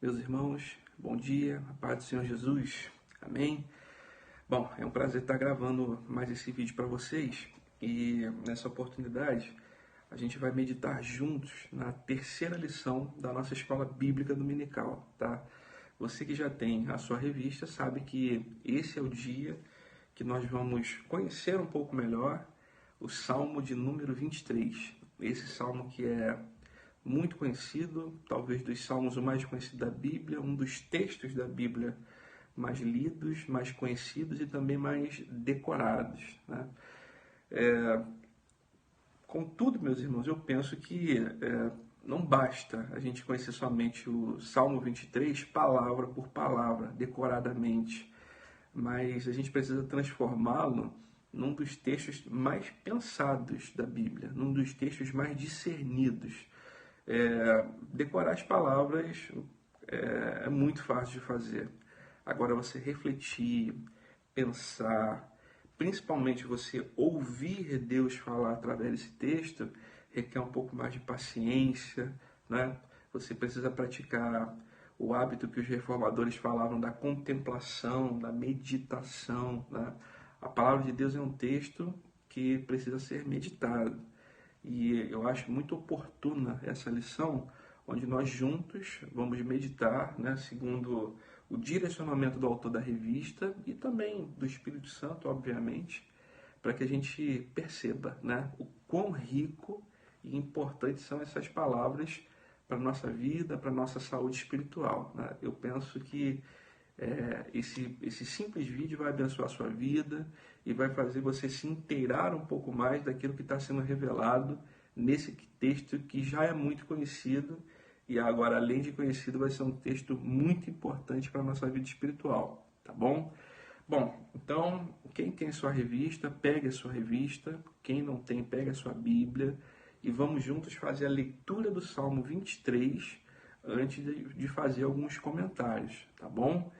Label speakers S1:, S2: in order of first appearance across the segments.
S1: meus irmãos, bom dia, a paz do Senhor Jesus, amém? Bom, é um prazer estar gravando mais esse vídeo para vocês e nessa oportunidade a gente vai meditar juntos na terceira lição da nossa escola bíblica dominical, tá? Você que já tem a sua revista sabe que esse é o dia que nós vamos conhecer um pouco melhor o Salmo de número 23. Esse salmo que é muito conhecido, talvez dos salmos o mais conhecido da Bíblia, um dos textos da Bíblia mais lidos, mais conhecidos e também mais decorados, né? Contudo, meus irmãos, eu penso que não basta a gente conhecer somente o Salmo 23 palavra por palavra, decoradamente, mas a gente precisa transformá-lo num dos textos mais pensados da Bíblia, num dos textos mais discernidos. Decorar as palavras é muito fácil de fazer. Agora, você refletir, pensar, principalmente você ouvir Deus falar através desse texto, requer um pouco mais de paciência, né? Você precisa praticar o hábito que os reformadores falavam da contemplação, da meditação, né? A palavra de Deus é um texto que precisa ser meditado. E eu acho muito oportuna essa lição, onde nós juntos vamos meditar, né, segundo o direcionamento do autor da revista e também do Espírito Santo, obviamente, para que a gente perceba, né, o quão rico e importante são essas palavras para a nossa vida, para a nossa saúde espiritual, né? Eu penso que esse simples vídeo vai abençoar a sua vida e vai fazer você se inteirar um pouco mais daquilo que está sendo revelado nesse texto que já é muito conhecido e agora, além de conhecido, vai ser um texto muito importante para a nossa vida espiritual, tá bom? Bom, então, quem tem sua revista, pegue a sua revista, quem não tem, pegue a sua Bíblia e vamos juntos fazer a leitura do Salmo 23 antes de fazer alguns comentários, tá bom?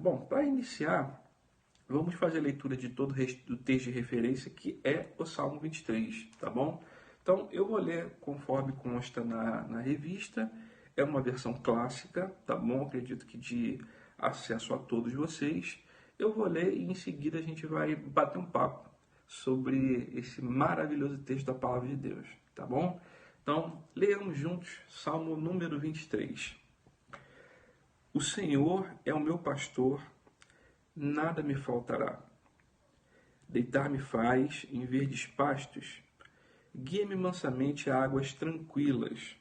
S1: Bom, para iniciar, vamos fazer a leitura de todo o resto do texto de referência, que é o Salmo 23, tá bom? Então, eu vou ler conforme consta na revista, é uma versão clássica, tá bom? Acredito que de acesso a todos vocês. Eu vou ler e em seguida a gente vai bater um papo sobre esse maravilhoso texto da Palavra de Deus, tá bom? Então, leiamos juntos Salmo número 23. O Senhor é o meu pastor, nada me faltará. Deitar-me faz em verdes pastos, guia-me mansamente a águas tranquilas.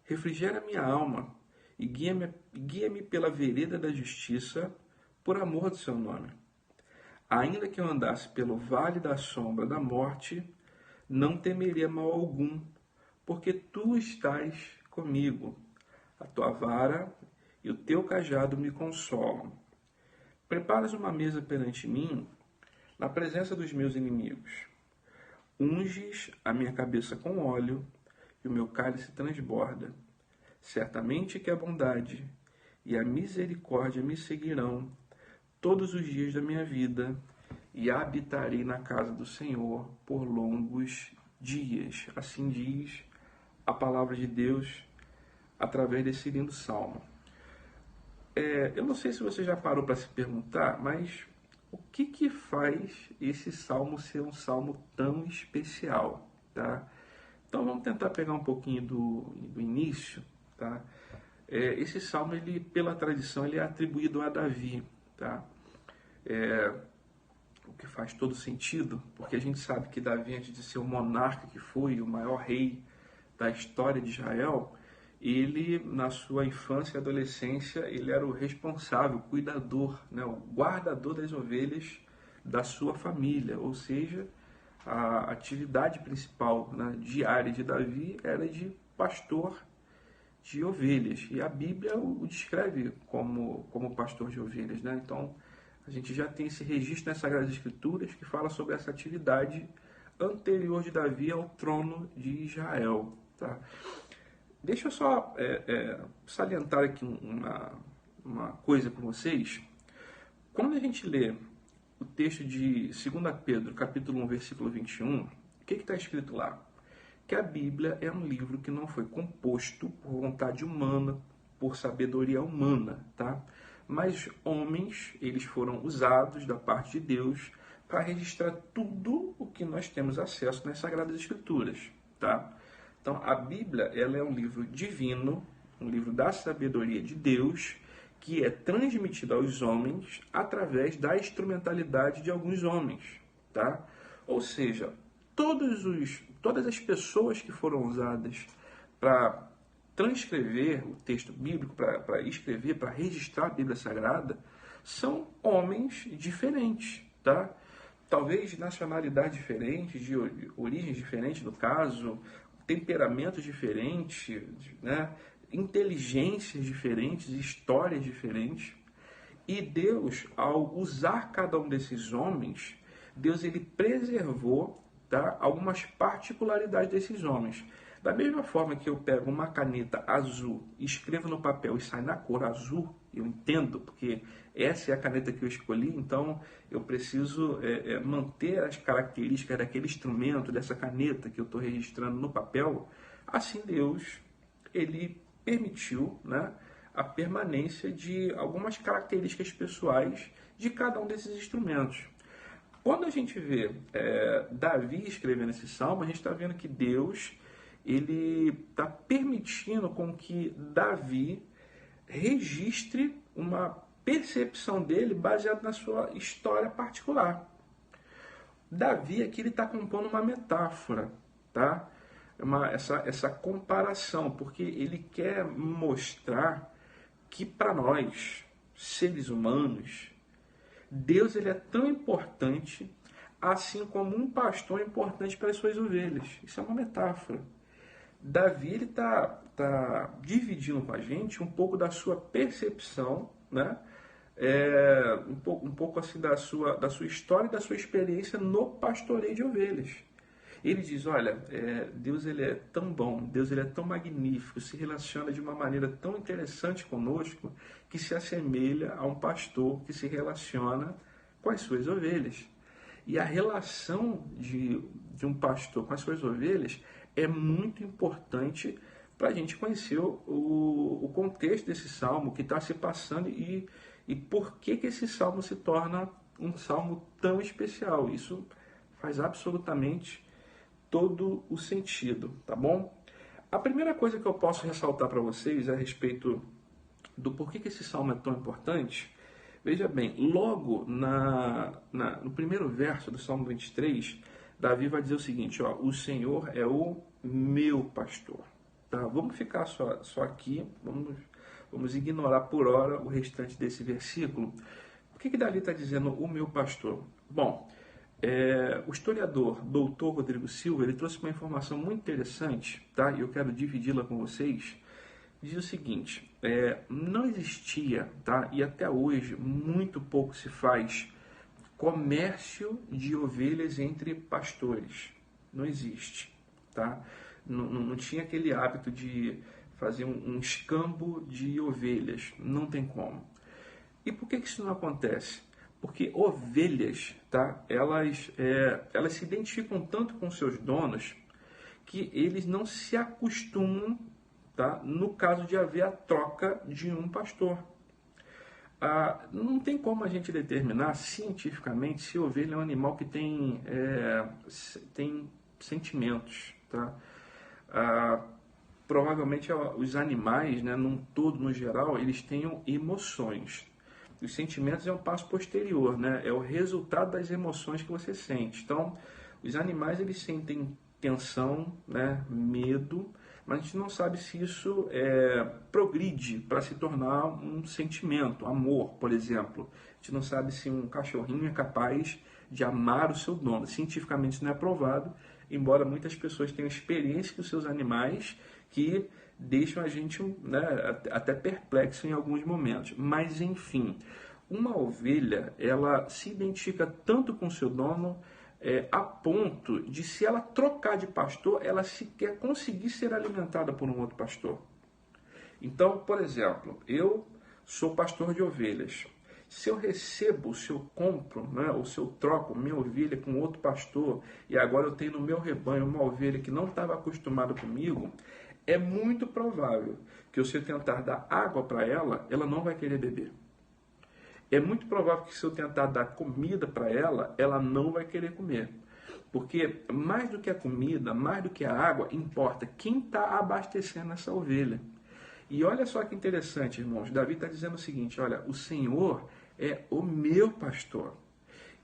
S1: Refrigera minha alma e guia-me pela vereda da justiça, por amor do seu nome. Ainda que eu andasse pelo vale da sombra da morte, não temeria mal algum, porque tu estás comigo. A tua vara e o teu cajado me consolam. Preparas uma mesa perante mim, na presença dos meus inimigos. Unges a minha cabeça com óleo, e o meu cálice transborda. Certamente que a bondade e a misericórdia me seguirão todos os dias da minha vida, e habitarei na casa do Senhor por longos dias. Assim diz a palavra de Deus através desse lindo salmo. Eu não sei se você já parou para se perguntar, mas o que faz esse salmo ser um salmo tão especial, tá? Então vamos tentar pegar um pouquinho do início, tá? Esse salmo, ele, pela tradição, ele é atribuído a Davi, tá? O que faz todo sentido, porque a gente sabe que Davi, antes de ser o monarca que foi, o maior rei da história de Israel, ele, na sua infância e adolescência, ele era o responsável, o cuidador, né, o guardador das ovelhas da sua família, ou seja, a atividade principal, né, diária de Davi era de pastor de ovelhas, e a Bíblia o descreve como pastor de ovelhas, né? Então, a gente já tem esse registro nas Sagradas Escrituras que fala sobre essa atividade anterior de Davi ao trono de Israel, tá? Deixa eu só salientar aqui uma coisa com vocês. Quando a gente lê o texto de 2 Pedro, capítulo 1, versículo 21, o que está escrito lá? Que a Bíblia é um livro que não foi composto por vontade humana, por sabedoria humana, tá? Mas homens, eles foram usados da parte de Deus para registrar tudo o que nós temos acesso nas Sagradas Escrituras, tá? Então, a Bíblia, ela é um livro divino, um livro da sabedoria de Deus, que é transmitido aos homens através da instrumentalidade de alguns homens, tá? Ou seja, todas as pessoas que foram usadas para transcrever o texto bíblico, para escrever, para registrar a Bíblia Sagrada, são homens diferentes, tá? Talvez de nacionalidade diferente, de origens diferentes, no caso, temperamentos diferentes, né? Inteligências diferentes, histórias diferentes. E Deus, ao usar cada um desses homens, Deus ele preservou, tá, algumas particularidades desses homens. Da mesma forma que eu pego uma caneta azul, escrevo no papel e sai na cor azul, eu entendo, porque essa é a caneta que eu escolhi, então eu preciso manter as características daquele instrumento, dessa caneta que eu estou registrando no papel. Assim Deus, ele permitiu, né, a permanência de algumas características pessoais de cada um desses instrumentos. Quando a gente vê Davi escrevendo esse salmo, a gente está vendo que Deus ele está permitindo com que Davi registre uma percepção dele baseada na sua história particular. Davi aqui ele está compondo uma metáfora, tá? Essa comparação, porque ele quer mostrar que para nós, seres humanos, Deus ele é tão importante assim como um pastor é importante para as suas ovelhas. Isso é uma metáfora. Davi ele tá dividindo com a gente um pouco da sua percepção, né? Um pouco assim da sua história e da sua experiência no pastoreio de ovelhas. Ele diz, olha, Deus ele é tão bom, Deus ele é tão magnífico, se relaciona de uma maneira tão interessante conosco, que se assemelha a um pastor que se relaciona com as suas ovelhas. E a relação de um pastor com as suas ovelhas é muito importante para a gente conhecer o contexto desse salmo, o que está se passando e por que esse salmo se torna um salmo tão especial. Isso faz absolutamente todo o sentido, tá bom? A primeira coisa que eu posso ressaltar para vocês a respeito do porquê que esse salmo é tão importante, veja bem, logo no primeiro verso do Salmo 23, Davi vai dizer o seguinte, ó, o Senhor é o meu pastor. Tá? Vamos ficar só aqui, vamos ignorar por hora o restante desse versículo. Por que Davi está dizendo o meu pastor? Bom, o historiador Dr. Rodrigo Silva ele trouxe uma informação muito interessante, tá? E eu quero dividi-la com vocês. Diz o seguinte, não existia, tá? E até hoje muito pouco se faz comércio de ovelhas entre pastores. Não existe, tá? Não tinha aquele hábito de fazer um escambo de ovelhas. Não tem como. E por que isso não acontece? Porque ovelhas, tá? Elas se identificam tanto com seus donos que eles não se acostumam, tá? No caso de haver a troca de um pastor. Não tem como a gente determinar cientificamente se ovelha é um animal que tem sentimentos. Tá? Provavelmente os animais, né, no geral, eles tenham emoções. Os sentimentos é um passo posterior, né? É o resultado das emoções que você sente. Então, os animais eles sentem tensão, né, medo, mas a gente não sabe se isso progride para se tornar um sentimento, amor, por exemplo. A gente não sabe se um cachorrinho é capaz de amar o seu dono. Cientificamente isso não é provado, embora muitas pessoas tenham experiência com os seus animais que deixam a gente, né, até perplexo em alguns momentos. Mas, enfim, uma ovelha, ela se identifica tanto com o seu dono, a ponto de, se ela trocar de pastor, ela sequer conseguir ser alimentada por um outro pastor. Então, por exemplo, eu sou pastor de ovelhas. Se eu recebo, se eu compro, né, ou se eu troco minha ovelha com outro pastor, e agora eu tenho no meu rebanho uma ovelha que não estava acostumada comigo, é muito provável que se eu tentar dar água para ela, ela não vai querer beber. É muito provável que se eu tentar dar comida para ela, ela não vai querer comer. Porque mais do que a comida, mais do que a água, importa quem está abastecendo essa ovelha. E olha só que interessante, irmãos. Davi está dizendo o seguinte, olha, o Senhor é o meu pastor.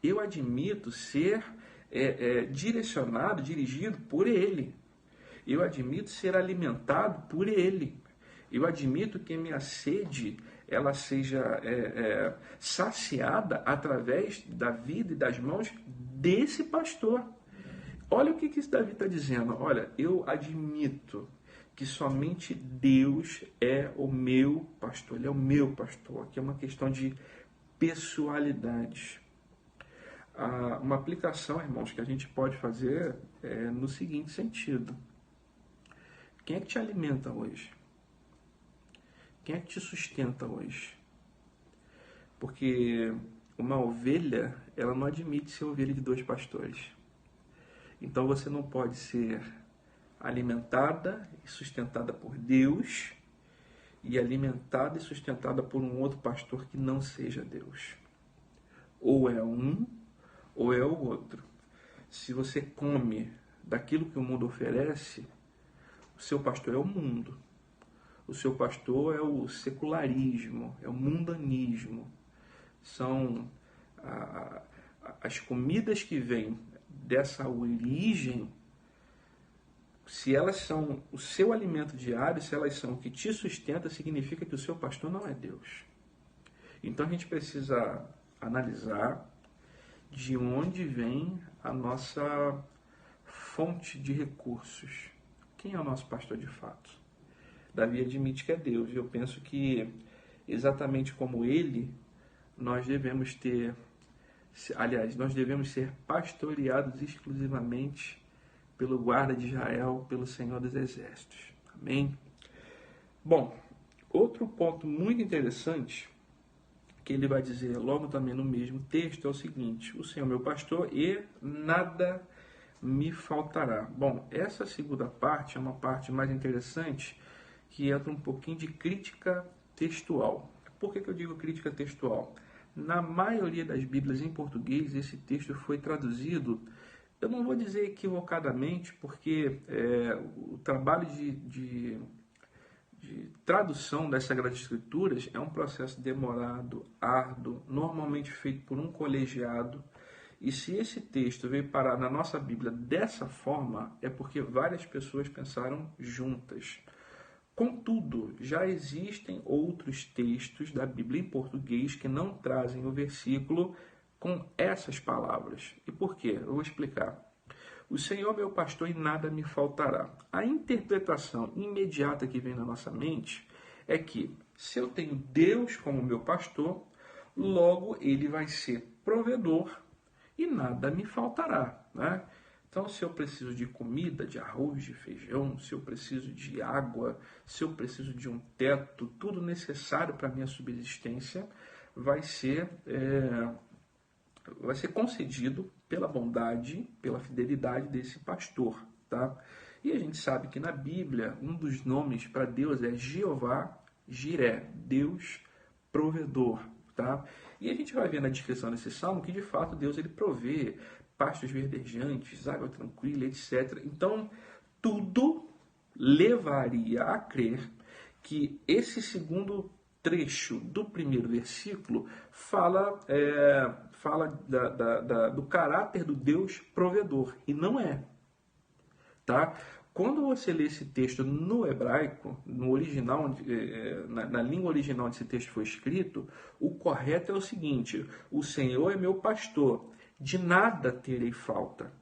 S1: Eu admito ser direcionado, dirigido por Ele. Eu admito ser alimentado por Ele. Eu admito que minha sede ela seja saciada através da vida e das mãos desse pastor. Olha o que esse Davi está dizendo. Olha, eu admito que somente Deus é o meu pastor. Ele é o meu pastor. Aqui é uma questão de pessoalidade. Uma aplicação, irmãos, que a gente pode fazer é no seguinte sentido. Quem é que te alimenta hoje? Quem é que te sustenta hoje? Porque uma ovelha, ela não admite ser ovelha de dois pastores. Então você não pode ser alimentada e sustentada por Deus e alimentada e sustentada por um outro pastor que não seja Deus. Ou é um, ou é o outro. Se você come daquilo que o mundo oferece, o seu pastor é o mundo. O seu pastor é o secularismo, é o mundanismo. São as comidas que vêm dessa origem. Se elas são o seu alimento diário, se elas são o que te sustenta, significa que o seu pastor não é Deus. Então a gente precisa analisar de onde vem a nossa fonte de recursos. Quem é o nosso pastor de fato? Davi admite que é Deus. E eu penso que, exatamente como ele, nós devemos ser pastoreados exclusivamente pelo guarda de Israel, pelo Senhor dos Exércitos. Amém? Bom, outro ponto muito interessante que ele vai dizer logo também no mesmo texto é o seguinte: o Senhor é meu pastor e nada me faltará. Bom, essa segunda parte é uma parte mais interessante, que entra um pouquinho de crítica textual. Por que eu digo crítica textual? Na maioria das Bíblias em português, esse texto foi traduzido, eu não vou dizer equivocadamente, porque o trabalho de tradução das Sagradas Escrituras é um processo demorado, árduo, normalmente feito por um colegiado. E se esse texto veio parar na nossa Bíblia dessa forma, é porque várias pessoas pensaram juntas. Contudo, já existem outros textos da Bíblia em português que não trazem o versículo com essas palavras. E por quê? Eu vou explicar. O Senhor é meu pastor e nada me faltará. A interpretação imediata que vem na nossa mente é que se eu tenho Deus como meu pastor, logo ele vai ser provedor e nada me faltará, né? Então, se eu preciso de comida, de arroz, de feijão, se eu preciso de água, se eu preciso de um teto, tudo necessário para a minha subsistência vai ser concedido pela bondade, pela fidelidade desse pastor, tá? E a gente sabe que na Bíblia, um dos nomes para Deus é Jeová Jiré, Deus provedor, tá? E a gente vai ver na descrição desse salmo que, de fato, Deus ele provê pastos verdejantes, água tranquila, etc. Então, tudo levaria a crer que esse segundo trecho do primeiro versículo fala do caráter do Deus provedor, e não é. Tá? Quando você lê esse texto no hebraico, no original, na língua original onde esse texto foi escrito, o correto é o seguinte: o Senhor é meu pastor, de nada terei falta.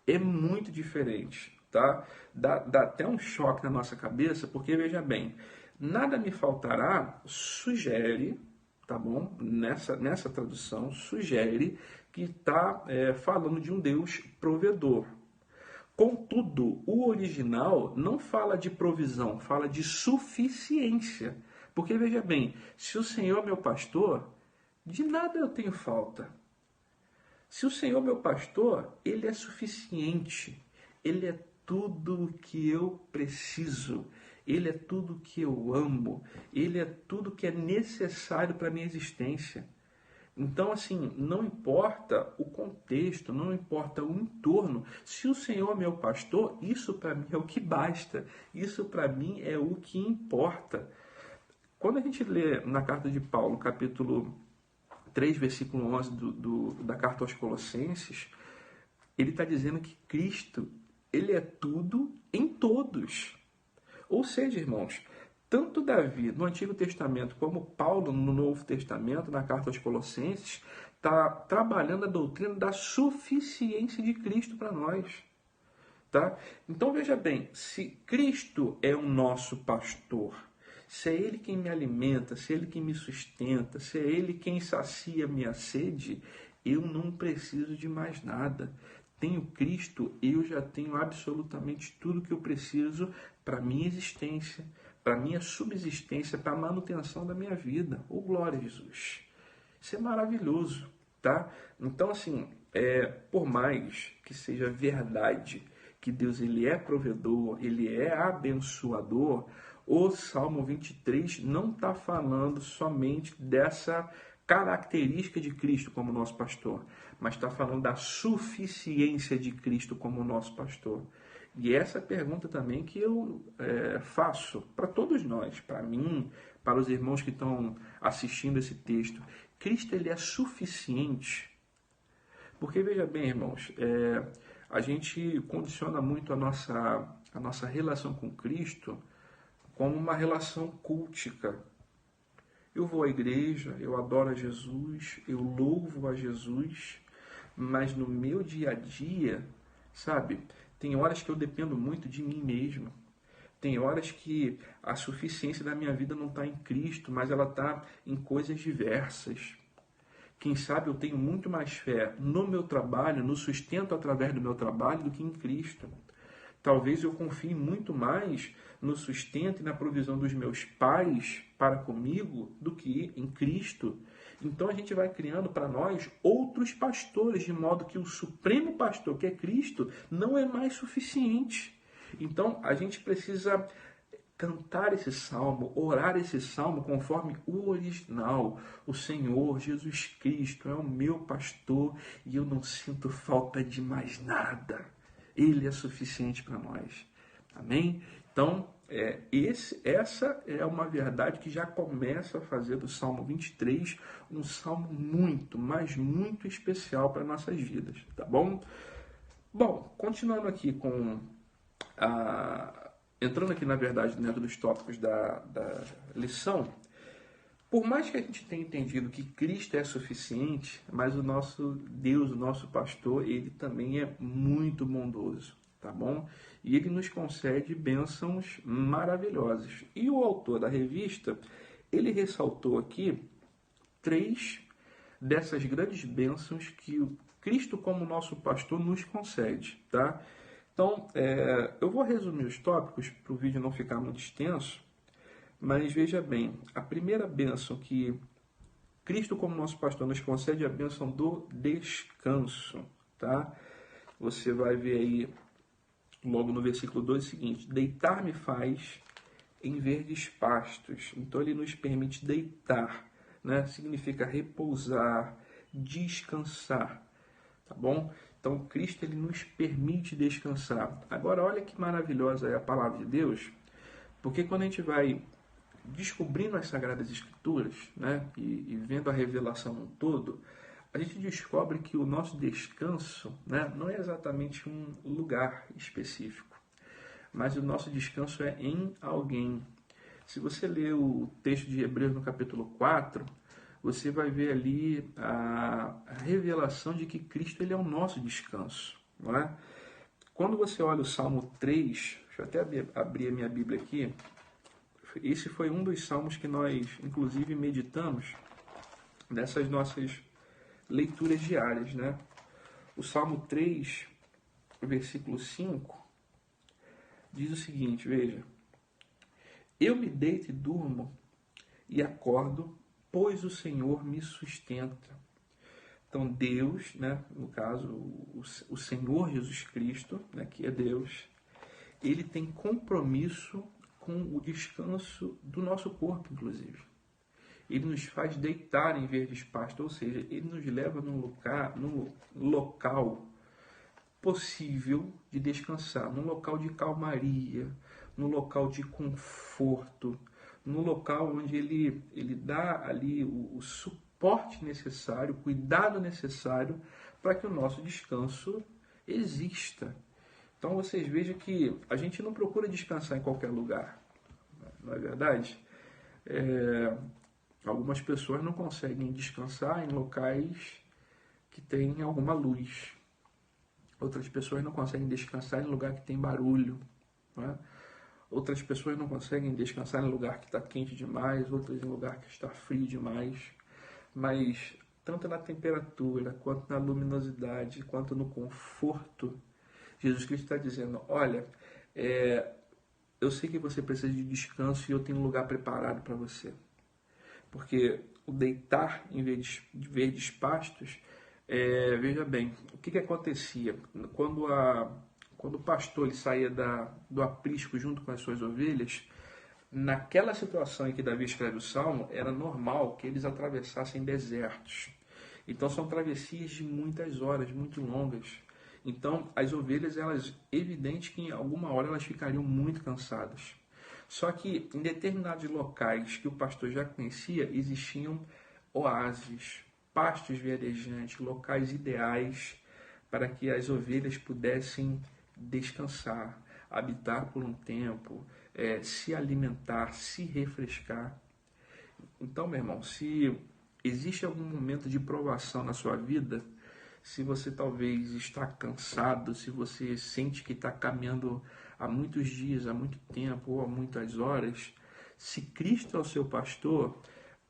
S1: É muito diferente, tá? Dá até um choque na nossa cabeça, porque veja bem, nada me faltará sugere, tá bom? Nessa tradução, sugere que está falando de um Deus provedor. Contudo, o original não fala de provisão, fala de suficiência. Porque veja bem, se o Senhor é meu pastor, de nada eu tenho falta. Se o Senhor, meu pastor, ele é suficiente, ele é tudo o que eu preciso. Ele é tudo o que eu amo. Ele é tudo que é necessário para a minha existência. Então, assim, não importa o contexto, não importa o entorno. Se o Senhor é meu pastor, isso para mim é o que basta. Isso para mim é o que importa. Quando a gente lê na carta de Paulo, capítulo 3, versículo 11 da carta aos Colossenses, ele está dizendo que Cristo, ele é tudo em todos. Ou seja, irmãos, tanto Davi no Antigo Testamento como Paulo no Novo Testamento, na carta aos Colossenses, está trabalhando a doutrina da suficiência de Cristo para nós. Tá? Então veja bem, se Cristo é o nosso pastor, se é Ele quem me alimenta, se é Ele quem me sustenta, se é Ele quem sacia minha sede, eu não preciso de mais nada. Tenho Cristo, eu já tenho absolutamente tudo que eu preciso para a minha existência, para a minha subsistência, para a manutenção da minha vida. Oh, glória a Jesus! Isso é maravilhoso, tá? Então, assim, por mais que seja verdade que Deus ele é provedor, ele é abençoador, o Salmo 23 não está falando somente dessa característica de Cristo como nosso pastor, mas está falando da suficiência de Cristo como nosso pastor. E essa pergunta também que eu faço para todos nós, para mim, para os irmãos que estão assistindo esse texto. Cristo ele é suficiente? Porque veja bem, irmãos, a gente condiciona muito a nossa relação com Cristo como uma relação cultica. Eu vou à igreja, eu adoro a Jesus, eu louvo a Jesus, mas no meu dia a dia, sabe, tem horas que eu dependo muito de mim mesmo. Tem horas que a suficiência da minha vida não está em Cristo, mas ela está em coisas diversas. Quem sabe eu tenho muito mais fé no meu trabalho, no sustento através do meu trabalho, do que em Cristo. Talvez eu confie muito mais no sustento e na provisão dos meus pais para comigo do que em Cristo. Então a gente vai criando para nós outros pastores, de modo que o supremo pastor, que é Cristo, não é mais suficiente. Então a gente precisa cantar esse salmo, orar esse salmo conforme o original. O Senhor Jesus Cristo é o meu pastor e eu não sinto falta de mais nada. Ele é suficiente para nós. Amém? Então, essa é uma verdade que já começa a fazer do Salmo 23 um salmo muito, mas muito especial para nossas vidas. Tá bom? Bom, continuando aqui com entrando aqui, na verdade, dentro dos tópicos da lição, por mais que a gente tenha entendido que Cristo é suficiente, mas o nosso Deus, o nosso pastor, ele também é muito bondoso, tá bom? E ele nos concede bênçãos maravilhosas. E o autor da revista, ele ressaltou aqui 3 dessas grandes bênçãos que o Cristo, como nosso pastor, nos concede, tá? Então, eu vou resumir os tópicos para o vídeo não ficar muito extenso, mas veja bem, a primeira bênção que Cristo, como nosso pastor, nos concede é a bênção do descanso, tá? Você vai ver aí, logo no versículo 2, o seguinte: deitar-me faz em verdes pastos. Então, ele nos permite deitar, né? Significa repousar, descansar, tá bom? Então, Cristo ele nos permite descansar. Agora, olha que maravilhosa é a palavra de Deus, porque quando a gente vai descobrindo as Sagradas Escrituras, né, e vendo a revelação no todo, a gente descobre que o nosso descanso, né, não é exatamente um lugar específico, mas o nosso descanso é em alguém. Se você ler o texto de Hebreus no capítulo 4, você vai ver ali a revelação de que Cristo ele é o nosso descanso. Não é? Quando você olha o Salmo 3, deixa eu até abrir a minha Bíblia aqui, esse foi um dos salmos que nós, inclusive, meditamos nessas nossas leituras diárias. Né? O Salmo 3, versículo 5, diz o seguinte, veja: eu me deito e durmo e acordo, pois o Senhor me sustenta. Então Deus, né, no caso o Senhor Jesus Cristo, né, que é Deus, ele tem compromisso com o descanso do nosso corpo, inclusive. Ele nos faz deitar em verdes pastos, ou seja, ele nos leva num local possível de descansar, num local de calmaria, num local de conforto, num local onde ele dá ali o suporte necessário, o cuidado necessário para que o nosso descanso exista. Então vocês vejam que a gente não procura descansar em qualquer lugar, não é verdade? Algumas pessoas não conseguem descansar em locais que tem alguma luz. Outras pessoas não conseguem descansar em lugar que tem barulho, né? Outras pessoas não conseguem descansar em lugar que está quente demais, outras em lugar que está frio demais. Mas tanto na temperatura, quanto na luminosidade, quanto no conforto, Jesus Cristo está dizendo, olha, eu sei que você precisa de descanso e eu tenho um lugar preparado para você. Porque o deitar em verdes pastos, veja bem, o que acontecia? Quando o pastor ele saía do aprisco junto com as suas ovelhas, naquela situação em que Davi escreve o Salmo, era normal que eles atravessassem desertos. Então são travessias de muitas horas, muito longas. Então as ovelhas, evidente que em alguma hora elas ficariam muito cansadas. Só que em determinados locais que o pastor já conhecia, existiam oásis, pastos verdejantes, locais ideais para que as ovelhas pudessem descansar, habitar por um tempo, se alimentar, se refrescar. Então, meu irmão, se existe algum momento de provação na sua vida, se você talvez está cansado, se você sente que está caminhando há muitos dias, há muito tempo ou há muitas horas, se Cristo é o seu pastor,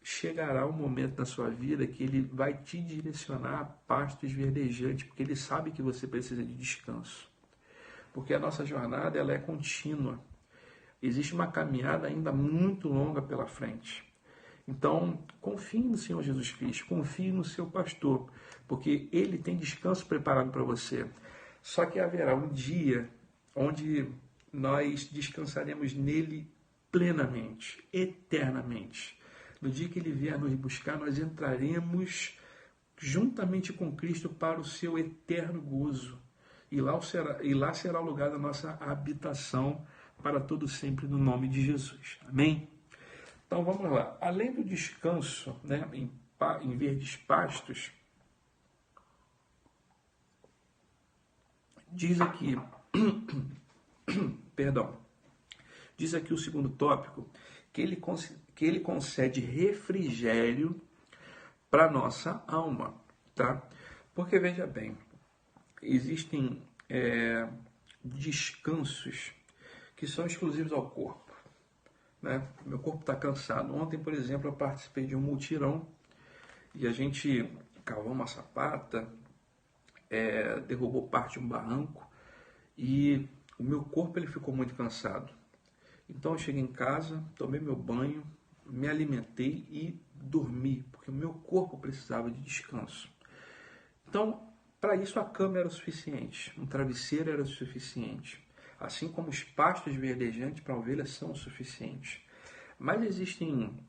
S1: chegará um momento na sua vida que ele vai te direcionar a pastos verdejantes, porque ele sabe que você precisa de descanso. Porque a nossa jornada ela é contínua. Existe uma caminhada ainda muito longa pela frente. Então, confie no Senhor Jesus Cristo, confie no seu pastor, porque ele tem descanso preparado para você. Só que haverá um dia onde nós descansaremos nele plenamente, eternamente. No dia que ele vier nos buscar, nós entraremos juntamente com Cristo para o seu eterno gozo. E lá será o lugar da nossa habitação para todo sempre, no nome de Jesus. Amém? Então vamos lá. Além do descanso, né, em verdes pastos, diz aqui, perdão, diz aqui o segundo tópico, que ele concede refrigério para a nossa alma, tá? Porque veja bem, existem descansos que são exclusivos ao corpo, né? Meu corpo está cansado. Ontem, por exemplo, eu participei de um mutirão e a gente cavou uma sapata, derrubou parte de um barranco e o meu corpo ele ficou muito cansado. Então eu cheguei em casa, tomei meu banho, me alimentei e dormi, porque o meu corpo precisava de descanso. Então, para isso a cama era o suficiente, um travesseiro era o suficiente, assim como os pastos verdejantes para ovelhas são o suficiente. Mas existem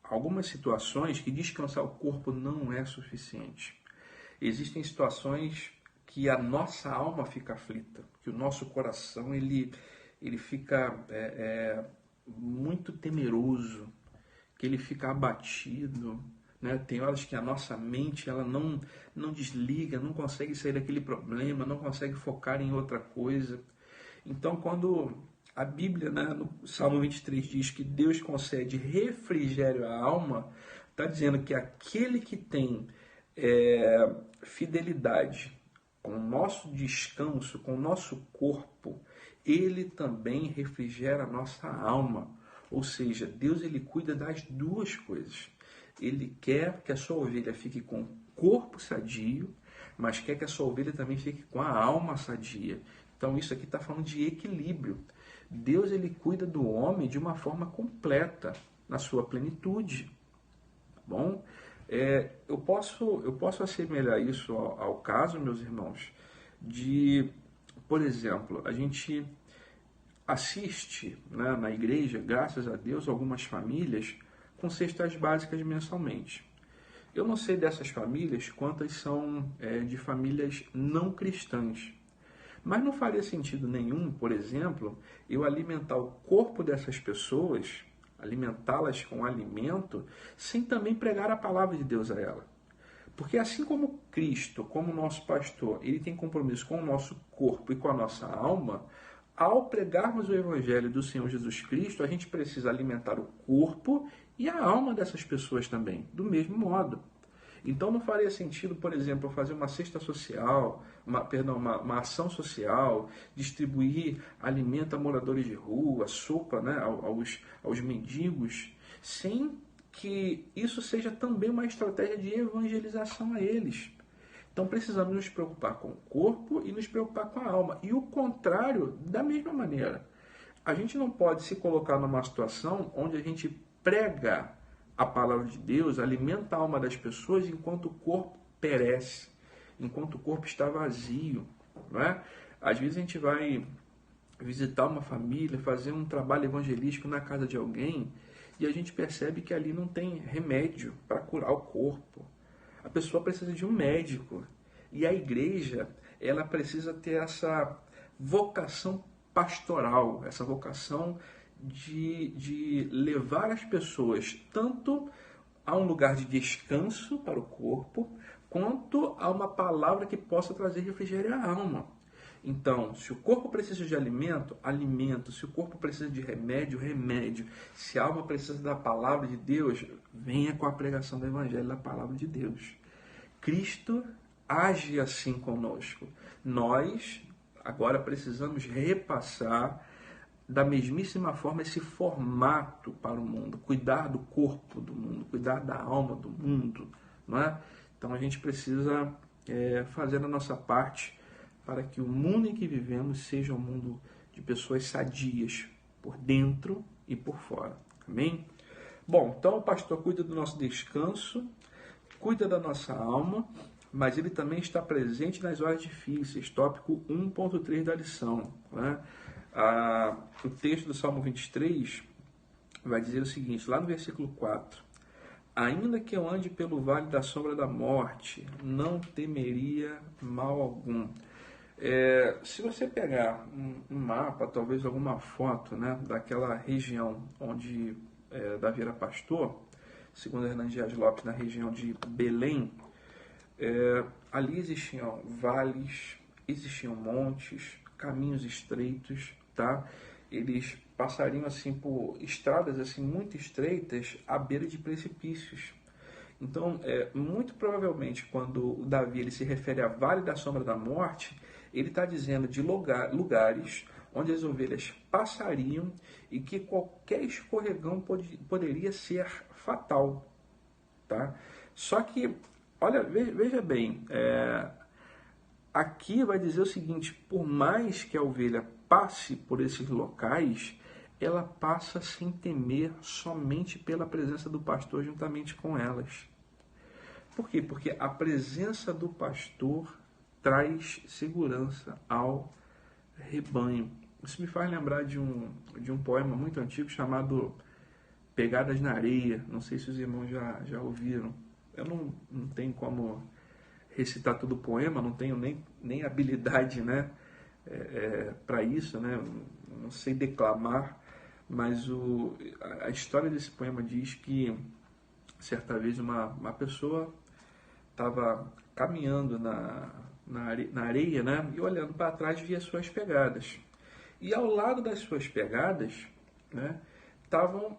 S1: algumas situações que descansar o corpo não é suficiente. Existem situações que a nossa alma fica aflita, que o nosso coração ele fica muito temeroso, que ele fica abatido, né? Tem horas que a nossa mente ela não desliga, não consegue sair daquele problema, não consegue focar em outra coisa. Então, quando a Bíblia, né, no Salmo 23 diz que Deus concede refrigério à alma, está dizendo que aquele que tem fidelidade com o nosso descanso, com o nosso corpo, ele também refrigera a nossa alma. Ou seja, Deus ele cuida das duas coisas. Ele quer que a sua ovelha fique com o corpo sadio, mas quer que a sua ovelha também fique com a alma sadia. Então isso aqui está falando de equilíbrio. Deus ele cuida do homem de uma forma completa, na sua plenitude. Tá bom? Eu posso assemelhar isso ao caso, meus irmãos, de por exemplo, a gente assiste, né, na igreja, graças a Deus, algumas famílias com cestas básicas mensalmente. Eu não sei dessas famílias quantas são de famílias não cristãs, mas não faria sentido nenhum, por exemplo, eu alimentar o corpo dessas pessoas, alimentá-las com alimento, sem também pregar a palavra de Deus a ela. Porque assim como Cristo, como nosso pastor, ele tem compromisso com o nosso corpo e com a nossa alma, ao pregarmos o Evangelho do Senhor Jesus Cristo, a gente precisa alimentar o corpo e a alma dessas pessoas também, do mesmo modo. Então não faria sentido, por exemplo, fazer uma cesta social, uma ação social, distribuir alimento a moradores de rua, sopa, né, aos mendigos, sem que isso seja também uma estratégia de evangelização a eles. Então precisamos nos preocupar com o corpo e nos preocupar com a alma. E o contrário, da mesma maneira. A gente não pode se colocar numa situação onde a gente prega a palavra de Deus, alimenta a alma das pessoas enquanto o corpo perece, enquanto o corpo está vazio. Não é? Às vezes a gente vai visitar uma família, fazer um trabalho evangelístico na casa de alguém e a gente percebe que ali não tem remédio para curar o corpo. A pessoa precisa de um médico. E a igreja, ela precisa ter essa vocação pastoral, essa vocação de levar as pessoas tanto a um lugar de descanso para o corpo, quanto a uma palavra que possa trazer refrigério à alma. Então, se o corpo precisa de alimento, alimento. Se o corpo precisa de remédio, remédio. Se a alma precisa da palavra de Deus, venha com a pregação do Evangelho da palavra de Deus. Cristo age assim conosco. Nós agora precisamos repassar da mesmíssima forma esse formato para o mundo, cuidar do corpo do mundo, cuidar da alma do mundo, não é? Então a gente precisa fazer a nossa parte para que o mundo em que vivemos seja um mundo de pessoas sadias, por dentro e por fora. Amém? Bom, então o pastor cuida do nosso descanso, cuida da nossa alma, mas ele também está presente nas horas difíceis, tópico 1.3 da lição, né? O texto do Salmo 23 vai dizer o seguinte, lá no versículo 4, ainda que eu ande pelo vale da sombra da morte, não temeria mal algum. Se você pegar um mapa, talvez alguma foto, né, daquela região onde Davi era pastor, segundo Hernandes Dias Lopes, na região de Belém, ali existiam vales, existiam montes, caminhos estreitos, tá? Eles passariam assim por estradas assim muito estreitas à beira de precipícios. Então, muito provavelmente, quando o Davi ele se refere a Vale da Sombra da Morte, ele está dizendo de lugares onde as ovelhas passariam e que qualquer escorregão poderia ser fatal, tá? Só que, olha, veja bem, aqui vai dizer o seguinte, por mais que a ovelha passe por esses locais, ela passa sem temer somente pela presença do pastor juntamente com elas. Por quê? Porque a presença do pastor traz segurança ao rebanho. Isso me faz lembrar de um poema muito antigo chamado Pegadas na Areia. Não sei se os irmãos já ouviram. Eu não tenho como recitar todo o poema, não tenho nem habilidade, né, para isso, né? Não sei declamar, mas a história desse poema diz que certa vez uma pessoa estava caminhando na areia, né, e olhando para trás via suas pegadas. E ao lado das suas pegadas, né, estavam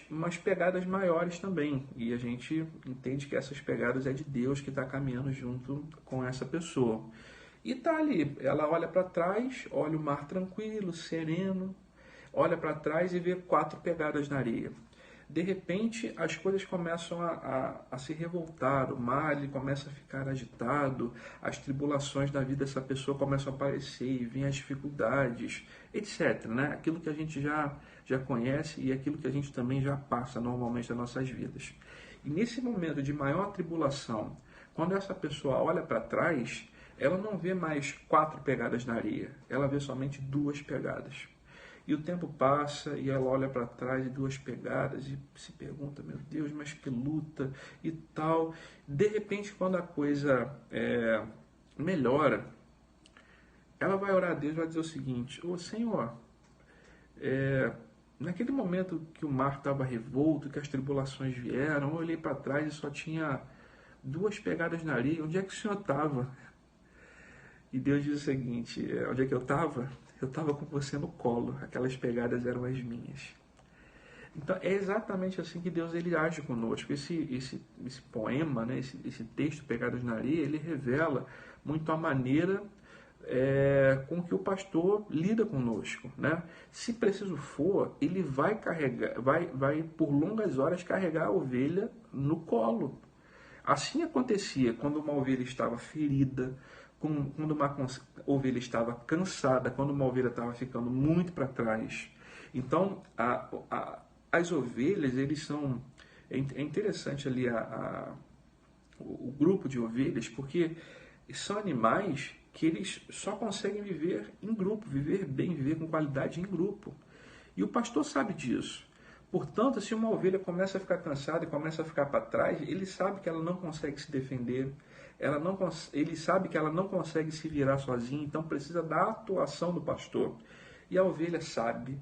S1: umas pegadas maiores também. E a gente entende que essas pegadas é de Deus que está caminhando junto com essa pessoa. E está ali, ela olha para trás, olha o mar tranquilo, sereno, olha para trás e vê 4 pegadas na areia. De repente, as coisas começam a se revoltar, o mar ele começa a ficar agitado, as tribulações da vida dessa pessoa começam a aparecer, e vêm as dificuldades, etc. Né? Aquilo que a gente já conhece e aquilo que a gente também já passa normalmente nas nossas vidas. E nesse momento de maior tribulação, quando essa pessoa olha para trás, ela não vê mais 4 pegadas na areia, ela vê somente 2 pegadas. E o tempo passa e ela olha para trás e 2 pegadas e se pergunta, meu Deus, mas que luta e tal. De repente, quando a coisa melhora, ela vai orar a Deus e vai dizer o seguinte: ô Senhor, naquele momento que o mar estava revolto, que as tribulações vieram, eu olhei para trás e só tinha 2 pegadas na areia. Onde é que o Senhor estava? E Deus diz o seguinte: onde é que eu estava? Eu estava com você no colo, aquelas pegadas eram as minhas. Então é exatamente assim que Deus ele age conosco. Esse poema, né, esse texto, Pegadas na Areia, ele revela muito a maneira com que o pastor lida conosco, né? Se preciso for, ele vai carregar, vai por longas horas carregar a ovelha no colo. Assim acontecia quando uma ovelha estava ferida, quando uma ovelha estava cansada, quando uma ovelha estava ficando muito para trás. Então, as ovelhas, eles são... É interessante ali o grupo de ovelhas, porque são animais que eles só conseguem viver em grupo, viver bem, viver com qualidade em grupo. E o pastor sabe disso. Portanto, se uma ovelha começa a ficar cansada e começa a ficar para trás, ele sabe que ela não consegue se defender, ele sabe que ela não consegue se virar sozinha, então precisa da atuação do pastor. E a ovelha sabe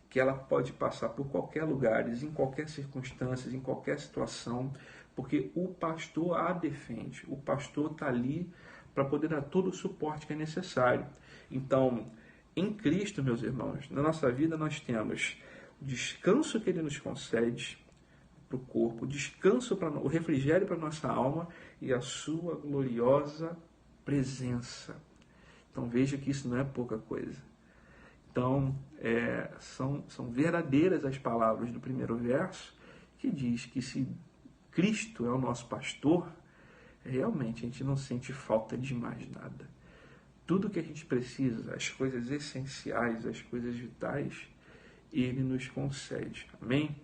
S1: que ela pode passar por qualquer lugar, em qualquer circunstância, em qualquer situação, porque o pastor a defende, o pastor está ali para poder dar todo o suporte que é necessário. Então, em Cristo, meus irmãos, na nossa vida nós temos o descanso que Ele nos concede para o corpo, o descanso, o refrigério para a nossa alma e a sua gloriosa presença. Então veja que isso não é pouca coisa. Então são verdadeiras as palavras do primeiro verso, que diz que se Cristo é o nosso pastor, realmente a gente não sente falta de mais nada. Tudo que a gente precisa, as coisas essenciais, as coisas vitais, Ele nos concede. Amém?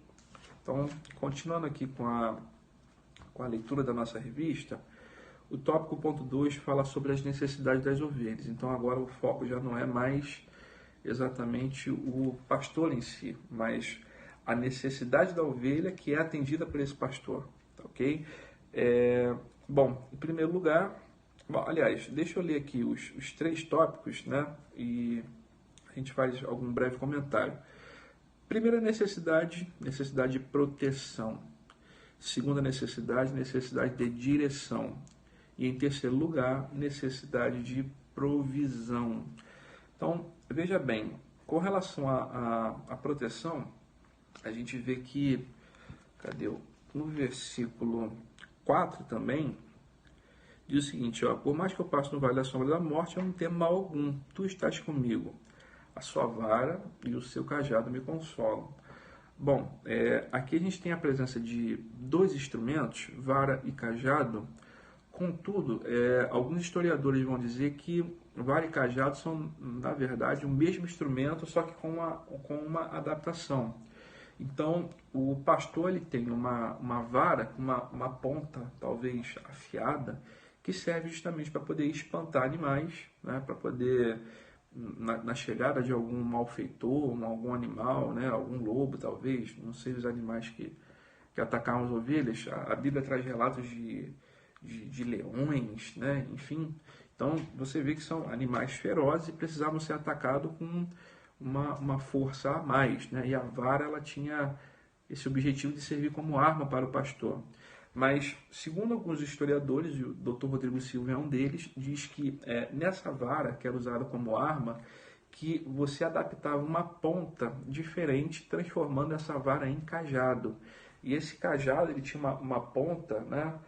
S1: Então, continuando aqui com a leitura da nossa revista, o tópico ponto 2 fala sobre as necessidades das ovelhas. Então, agora o foco já não é mais exatamente o pastor em si, mas a necessidade da ovelha que é atendida por esse pastor. Tá, ok? Bom, em primeiro lugar, aliás, deixa eu ler aqui os 3 tópicos, né? E a gente faz algum breve comentário. Primeira necessidade de proteção. Segunda necessidade de direção. E em terceiro lugar, necessidade de provisão. Então, veja bem, com relação à proteção, a gente vê que, no versículo 4 também, diz o seguinte, por mais que eu passe no vale da sombra da morte, eu não temo mal algum, tu estás comigo. A sua vara e o seu cajado me consolam. Bom, aqui a gente tem a presença de 2 instrumentos, vara e cajado. Contudo, alguns historiadores vão dizer que vara e cajado são, na verdade, o mesmo instrumento, só que com uma adaptação. Então, o pastor ele tem uma vara, uma ponta, talvez afiada, que serve justamente para poder espantar animais, né, para poder... Na chegada de algum malfeitor, algum animal, né, algum lobo talvez, não sei os animais que atacaram as ovelhas, a Bíblia traz relatos de leões, né, enfim. Então você vê que são animais ferozes e precisavam ser atacados com uma força a mais, né, e a vara ela tinha esse objetivo de servir como arma para o pastor. Mas, segundo alguns historiadores, e o Dr. Rodrigo Silva é um deles, diz que nessa vara, que era usada como arma, que você adaptava uma ponta diferente, transformando essa vara em cajado. E esse cajado ele tinha uma ponta, né,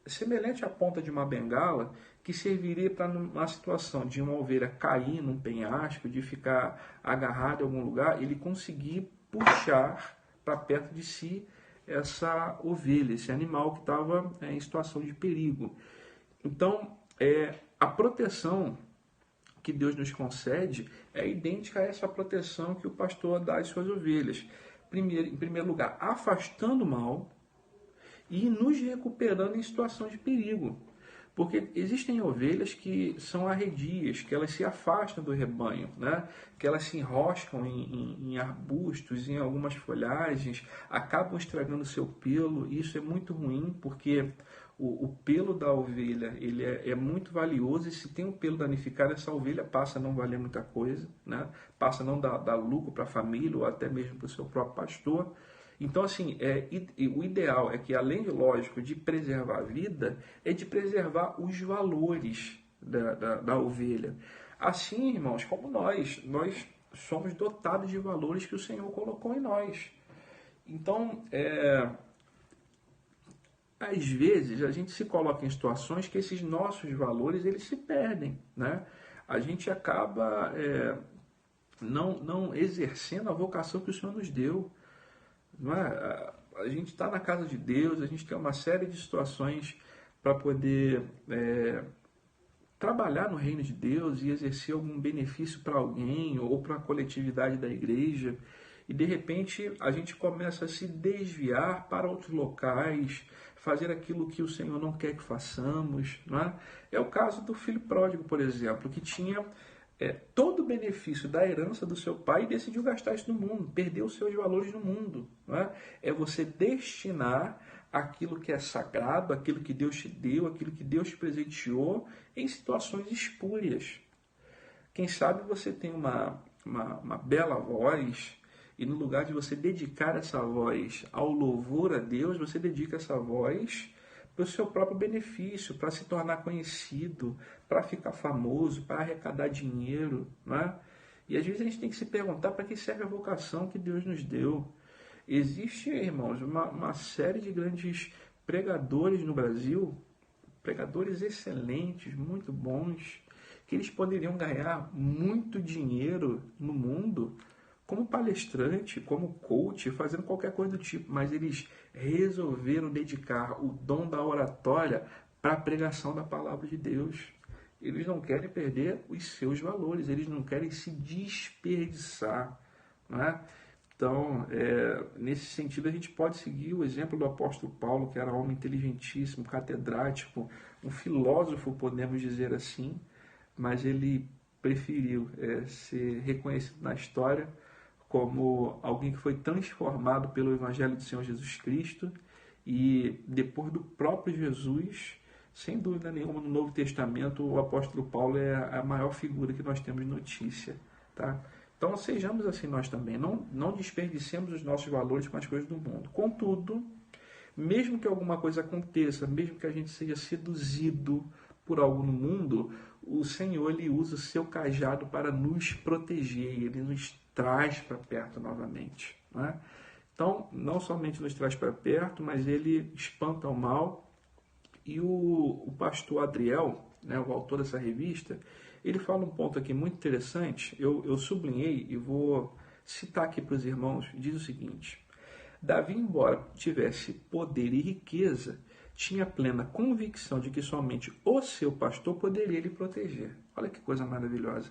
S1: semelhante à ponta de uma bengala, que serviria para uma situação de uma ovelha cair num penhasco, de ficar agarrado em algum lugar, ele conseguir puxar para perto de si essa ovelha, esse animal que estava em situação de perigo. Então, a proteção que Deus nos concede é idêntica a essa proteção que o pastor dá às suas ovelhas. Em primeiro lugar, afastando o mal e nos recuperando em situação de perigo. Porque existem ovelhas que são arredias, que elas se afastam do rebanho, né? Que elas se enroscam em arbustos, em algumas folhagens, acabam estragando o seu pelo. E isso é muito ruim, porque o pelo da ovelha ele é muito valioso, e se tem um pelo danificado, essa ovelha passa a não valer muita coisa, né? Passa a não dar lucro para a família ou até mesmo para o seu próprio pastor. Então, assim, o ideal é que, além de, lógico, de preservar a vida, é de preservar os valores da ovelha. Assim, irmãos, como nós somos dotados de valores que o Senhor colocou em nós. Então, às vezes, a gente se coloca em situações que esses nossos valores, eles se perdem, né? A gente acaba não exercendo a vocação que o Senhor nos deu. Não é? A gente está na casa de Deus, a gente tem uma série de situações para poder trabalhar no reino de Deus e exercer algum benefício para alguém ou para a coletividade da igreja. E de repente a gente começa a se desviar para outros locais, fazer aquilo que o Senhor não quer que façamos. Não é? É o caso do filho pródigo, por exemplo, que tinha todo o benefício da herança do seu pai e decidiu gastar isso no mundo, perdeu os seus valores no mundo. Não é? É você destinar aquilo que é sagrado, aquilo que Deus te deu, aquilo que Deus te presenteou em situações espúrias. Quem sabe você tem uma bela voz e no lugar de você dedicar essa voz ao louvor a Deus, você dedica essa voz para o seu próprio benefício, para se tornar conhecido, para ficar famoso, para arrecadar dinheiro, não é? E às vezes a gente tem que se perguntar para que serve a vocação que Deus nos deu. Existe, irmãos, uma série de grandes pregadores no Brasil, pregadores excelentes, muito bons, que eles poderiam ganhar muito dinheiro no mundo como palestrante, como coach, fazendo qualquer coisa do tipo, mas eles resolveram dedicar o dom da oratória para a pregação da palavra de Deus. Eles não querem perder os seus valores, eles não querem se desperdiçar, não é? Então, nesse sentido, a gente pode seguir o exemplo do apóstolo Paulo, que era um homem inteligentíssimo, catedrático, um filósofo, podemos dizer assim, mas ele preferiu ser reconhecido na história como alguém que foi transformado pelo Evangelho do Senhor Jesus Cristo, e depois do próprio Jesus, sem dúvida nenhuma, no Novo Testamento, o apóstolo Paulo é a maior figura que nós temos notícia, tá? Então, sejamos assim nós também, não desperdicemos os nossos valores com as coisas do mundo. Contudo, mesmo que alguma coisa aconteça, mesmo que a gente seja seduzido por algo no mundo, o Senhor ele usa o seu cajado para nos proteger, ele nos traz para perto novamente. Não é? Então, não somente nos traz para perto, mas ele espanta o mal. E o pastor Adriel, né, o autor dessa revista, ele fala um ponto aqui muito interessante, eu sublinhei e vou citar aqui para os irmãos, diz o seguinte: Davi, embora tivesse poder e riqueza, tinha plena convicção de que somente o seu pastor poderia lhe proteger. Olha que coisa maravilhosa.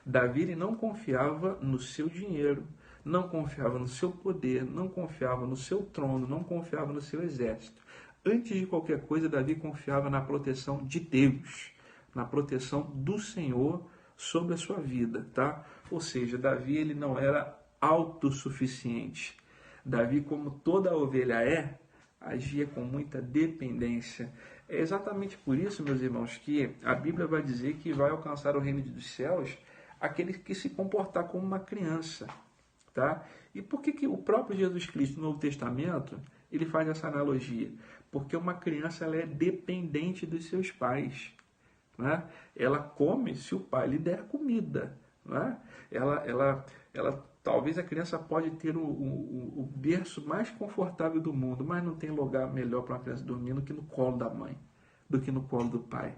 S1: Davi ele não confiava no seu dinheiro, não confiava no seu poder, não confiava no seu trono, não confiava no seu exército. Antes de qualquer coisa, Davi confiava na proteção de Deus, na proteção do Senhor sobre a sua vida, tá? Ou seja, Davi ele não era autossuficiente. Davi, como toda ovelha agia com muita dependência. É exatamente por isso, meus irmãos, que a Bíblia vai dizer que vai alcançar o reino dos céus aquele que se comportar como uma criança, tá? E por que o próprio Jesus Cristo no Novo Testamento ele faz essa analogia? Porque uma criança ela é dependente dos seus pais, né? Ela come se o pai lhe der comida, né? Talvez a criança pode ter o berço mais confortável do mundo, mas não tem lugar melhor para uma criança dormir do que no colo da mãe, do que no colo do pai.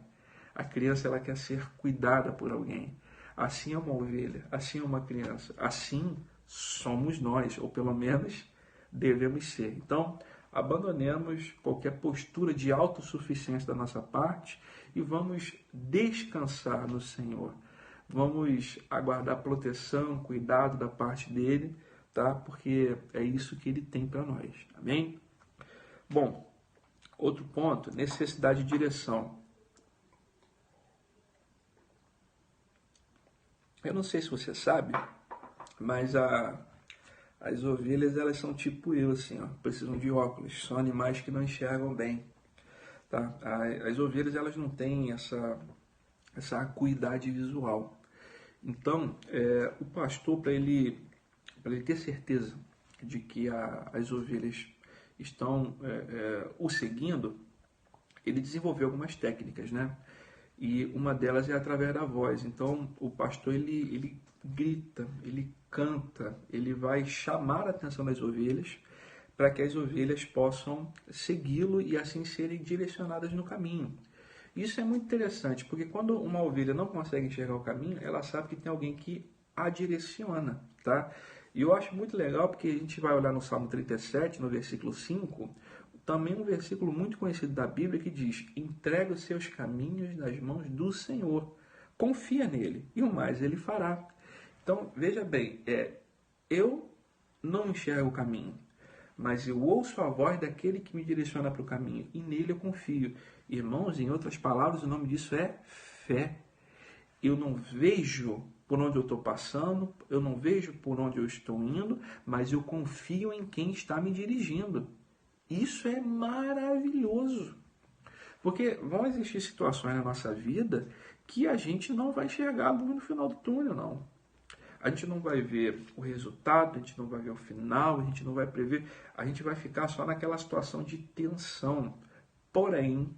S1: A criança ela quer ser cuidada por alguém. Assim é uma ovelha, assim é uma criança, assim somos nós, ou pelo menos devemos ser. Então, abandonemos qualquer postura de autossuficiência da nossa parte e vamos descansar no Senhor. Vamos aguardar proteção, cuidado da parte dele, tá? Porque é isso que ele tem para nós. Amém? Bom, outro ponto, necessidade de direção. Eu não sei se você sabe, mas as ovelhas, elas são tipo eu, assim, ó, precisam de óculos, são animais que não enxergam bem, tá? As ovelhas, elas não têm essa acuidade visual. Então, o pastor, para ele ter certeza de que as ovelhas estão o seguindo, ele desenvolveu algumas técnicas, né? E uma delas é através da voz. Então, o pastor, ele grita, ele canta, ele vai chamar a atenção das ovelhas para que as ovelhas possam segui-lo e assim serem direcionadas no caminho. Isso é muito interessante, porque quando uma ovelha não consegue enxergar o caminho, ela sabe que tem alguém que a direciona, tá? E eu acho muito legal porque a gente vai olhar no Salmo 37, no versículo 5, também um versículo muito conhecido da Bíblia que diz: entrega os seus caminhos nas mãos do Senhor, confia nele e o mais ele fará. Então, veja bem, eu não enxergo o caminho, mas eu ouço a voz daquele que me direciona para o caminho e nele eu confio. Irmãos, em outras palavras, o nome disso é fé. Eu não vejo por onde eu estou passando, eu não vejo por onde eu estou indo, mas eu confio em quem está me dirigindo. Isso é maravilhoso. Porque vão existir situações na nossa vida que a gente não vai enxergar no final do túnel, não. A gente não vai ver o resultado, a gente não vai ver o final, a gente não vai prever, a gente vai ficar só naquela situação de tensão. Porém,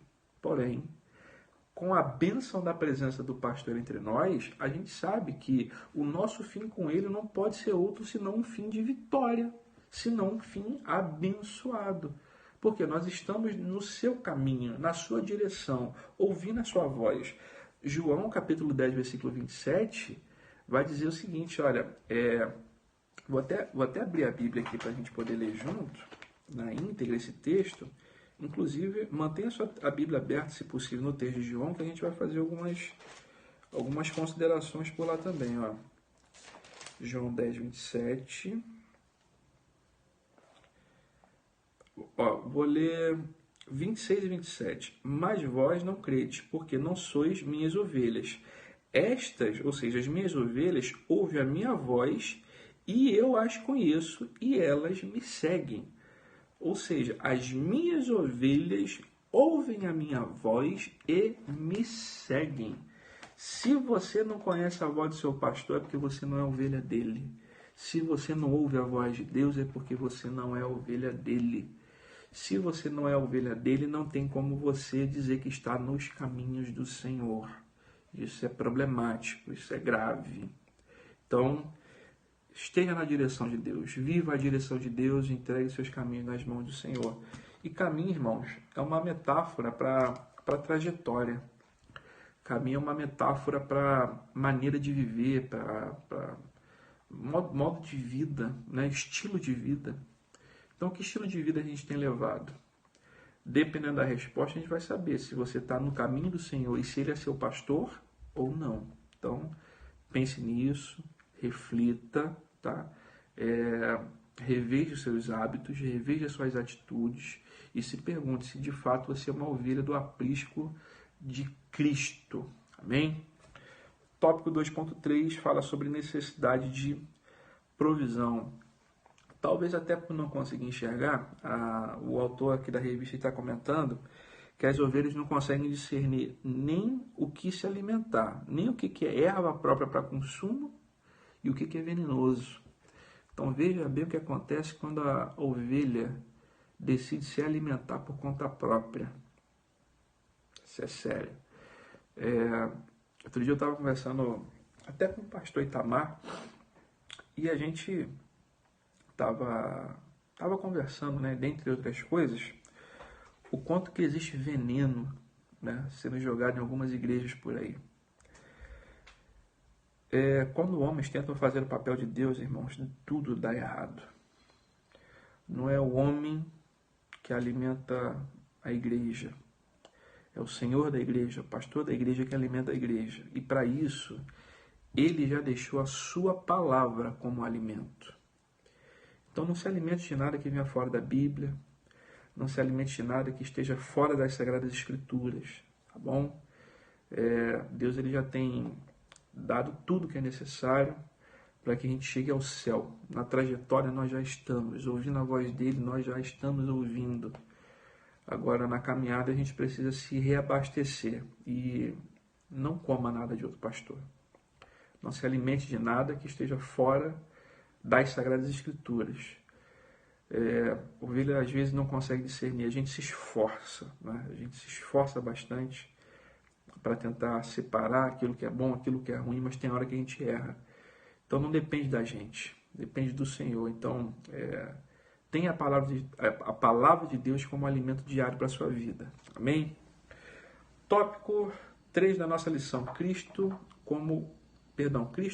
S1: com a bênção da presença do pastor entre nós, a gente sabe que o nosso fim com ele não pode ser outro senão um fim de vitória, senão um fim abençoado. Porque nós estamos no seu caminho, na sua direção, ouvindo a sua voz. João, capítulo 10, versículo 27, vai dizer o seguinte, olha, vou até abrir a Bíblia aqui para a gente poder ler junto, na íntegra, esse texto. Inclusive, mantenha a Bíblia aberta, se possível, no texto de João, que a gente vai fazer algumas considerações por lá também. Ó. João 10, 27. Ó, vou ler 26 e 27. Mas vós não credes, porque não sois minhas ovelhas. Estas, ou seja, as minhas ovelhas, ouvem a minha voz, e eu as conheço, e elas me seguem. Ou seja, as minhas ovelhas ouvem a minha voz e me seguem. Se você não conhece a voz do seu pastor, é porque você não é ovelha dele. Se você não ouve a voz de Deus, é porque você não é ovelha dele. Se você não é ovelha dele, não tem como você dizer que está nos caminhos do Senhor. Isso é problemático, isso é grave. Então, esteja na direção de Deus, viva a direção de Deus e entregue seus caminhos nas mãos do Senhor. E caminho, irmãos, é uma metáfora para trajetória. Caminho é uma metáfora para maneira de viver, para modo de vida, né? Estilo de vida. Então, que estilo de vida a gente tem levado? Dependendo da resposta, a gente vai saber se você está no caminho do Senhor e se Ele é seu pastor ou não. Então, pense nisso, reflita, tá? Reveja os seus hábitos, reveja as suas atitudes e se pergunte se de fato você é uma ovelha do aprisco de Cristo. Amém? Tópico 2.3 fala sobre necessidade de provisão. Talvez até por não conseguir enxergar, o autor aqui da revista está comentando que as ovelhas não conseguem discernir nem o que se alimentar, nem o que é erva própria para consumo e o que é venenoso. Então veja bem o que acontece quando a ovelha decide se alimentar por conta própria. Isso é sério. Outro dia eu estava conversando até com o pastor Itamar e a gente estava conversando, né, dentre outras coisas, o quanto que existe veneno, né, sendo jogado em algumas igrejas por aí. Quando homens tentam fazer o papel de Deus, irmãos, tudo dá errado. Não é o homem que alimenta a igreja. É o Senhor da igreja, o pastor da igreja que alimenta a igreja. E para isso, ele já deixou a sua palavra como alimento. Então não se alimente de nada que venha fora da Bíblia, não se alimente de nada que esteja fora das Sagradas Escrituras, tá bom? Deus ele já tem dado tudo que é necessário para que a gente chegue ao céu. Na trajetória nós já estamos, ouvindo a voz dele, nós já estamos ouvindo. Agora, na caminhada, a gente precisa se reabastecer e não coma nada de outro pastor. Não se alimente de nada que esteja fora das Sagradas Escrituras. Ovelha às vezes não consegue discernir, a gente se esforça, né? A gente se esforça bastante para tentar separar aquilo que é bom, aquilo que é ruim, mas tem hora que a gente erra. Então não depende da gente, depende do Senhor. Então tenha a palavra de Deus como alimento diário para a sua vida. Amém? Tópico 3 da nossa lição, Cristo,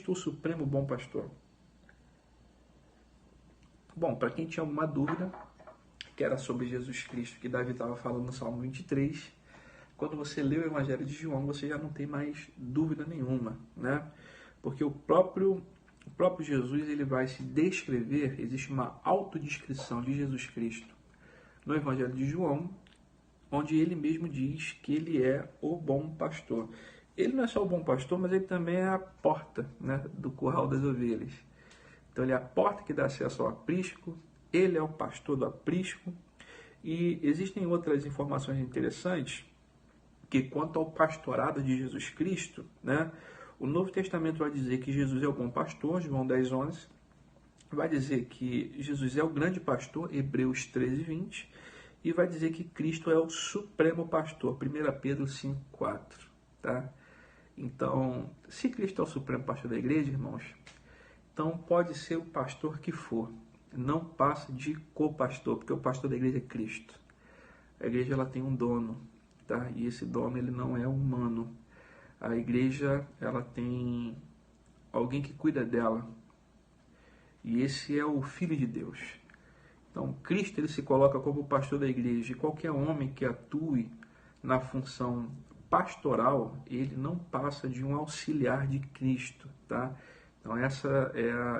S1: o Supremo Bom Pastor. Bom, para quem tinha alguma dúvida, que era sobre Jesus Cristo, que Davi estava falando no Salmo 23, quando você lê o Evangelho de João, você já não tem mais dúvida nenhuma, né? Porque o próprio Jesus, ele vai se descrever, existe uma autodescrição de Jesus Cristo no Evangelho de João, onde ele mesmo diz que ele é o bom pastor. Ele não é só o bom pastor, mas ele também é a porta, né, do curral das ovelhas. Então ele é a porta que dá acesso ao aprisco, ele é o pastor do aprisco, e existem outras informações interessantes, que quanto ao pastorado de Jesus Cristo, né, o Novo Testamento vai dizer que Jesus é o bom pastor, João 10:11, vai dizer que Jesus é o grande pastor, Hebreus 13:20, e vai dizer que Cristo é o supremo pastor, 1 Pedro 5:4, tá? Então, se Cristo é o supremo pastor da igreja, irmãos, então pode ser o pastor que for, não passa de co-pastor, porque o pastor da igreja é Cristo. A igreja ela tem um dono, tá? E esse dono ele não é humano. A igreja ela tem alguém que cuida dela, e esse é o Filho de Deus. Então, Cristo ele se coloca como pastor da igreja, e qualquer homem que atue na função pastoral, ele não passa de um auxiliar de Cristo, tá? Então, essa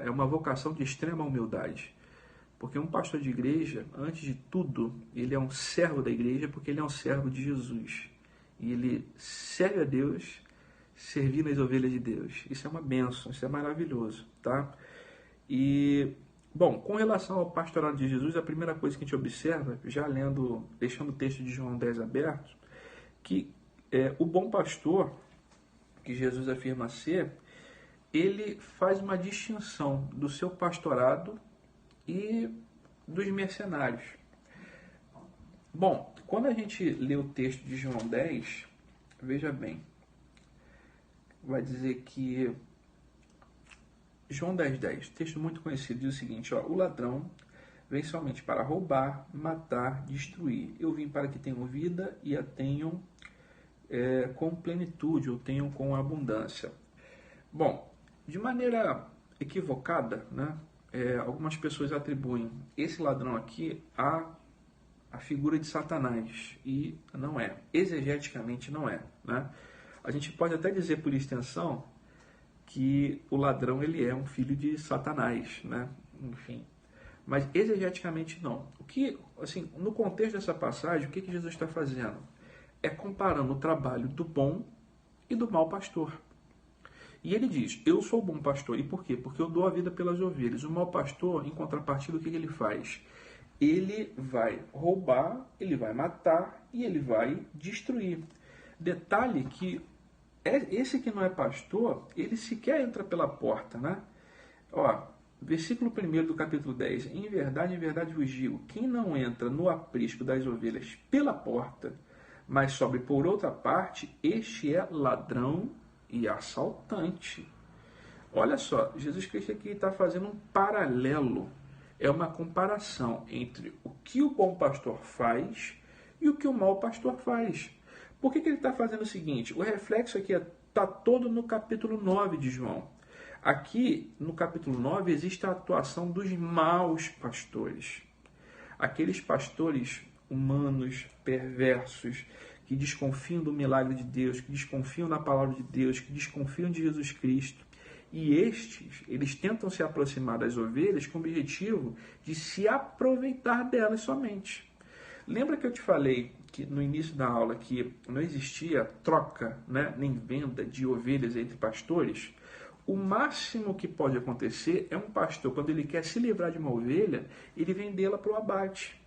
S1: é uma vocação de extrema humildade, porque um pastor de igreja, antes de tudo, ele é um servo da igreja, porque ele é um servo de Jesus, e ele serve a Deus, servindo as ovelhas de Deus. Isso é uma bênção, isso é maravilhoso, tá? E, bom, com relação ao pastorado de Jesus, a primeira coisa que a gente observa, já deixando o texto de João 10 aberto, que o bom pastor, que Jesus afirma ser, ele faz uma distinção do seu pastorado e dos mercenários. Bom, quando a gente lê o texto de João 10, veja bem, vai dizer que João 10:10, texto muito conhecido, diz o seguinte, o ladrão vem somente para roubar, matar, destruir. Eu vim para que tenham vida e a tenham com plenitude, ou tenham com abundância. Bom, de maneira equivocada, né, algumas pessoas atribuem esse ladrão aqui a figura de Satanás, e não é, exegeticamente não é, né? A gente pode até dizer por extensão que o ladrão ele é um filho de Satanás, né? Enfim, mas exegeticamente não. O que, assim, no contexto dessa passagem, o que Jesus está fazendo? É comparando o trabalho do bom e do mau pastor. E ele diz, eu sou o bom pastor. E por quê? Porque eu dou a vida pelas ovelhas. O mau pastor, em contrapartida, o que ele faz? Ele vai roubar, ele vai matar e ele vai destruir. Detalhe que esse que não é pastor, ele sequer entra pela porta, né? Versículo 1 do capítulo 10. Em verdade vos digo, quem não entra no aprisco das ovelhas pela porta, mas sobe por outra parte, este é ladrão e assaltante. Olha só, Jesus Cristo aqui está fazendo um paralelo, é uma comparação entre o que o bom pastor faz e o que o mau pastor faz. Por que ele está fazendo o seguinte? O reflexo aqui está todo no capítulo 9 de João. Aqui, no capítulo 9, existe a atuação dos maus pastores. Aqueles pastores humanos, perversos, que desconfiam do milagre de Deus, que desconfiam da palavra de Deus, que desconfiam de Jesus Cristo. E eles tentam se aproximar das ovelhas com o objetivo de se aproveitar delas somente. Lembra que eu te falei que no início da aula que não existia troca, né, nem venda de ovelhas entre pastores? O máximo que pode acontecer é um pastor, quando ele quer se livrar de uma ovelha, ele vendê-la para o abate.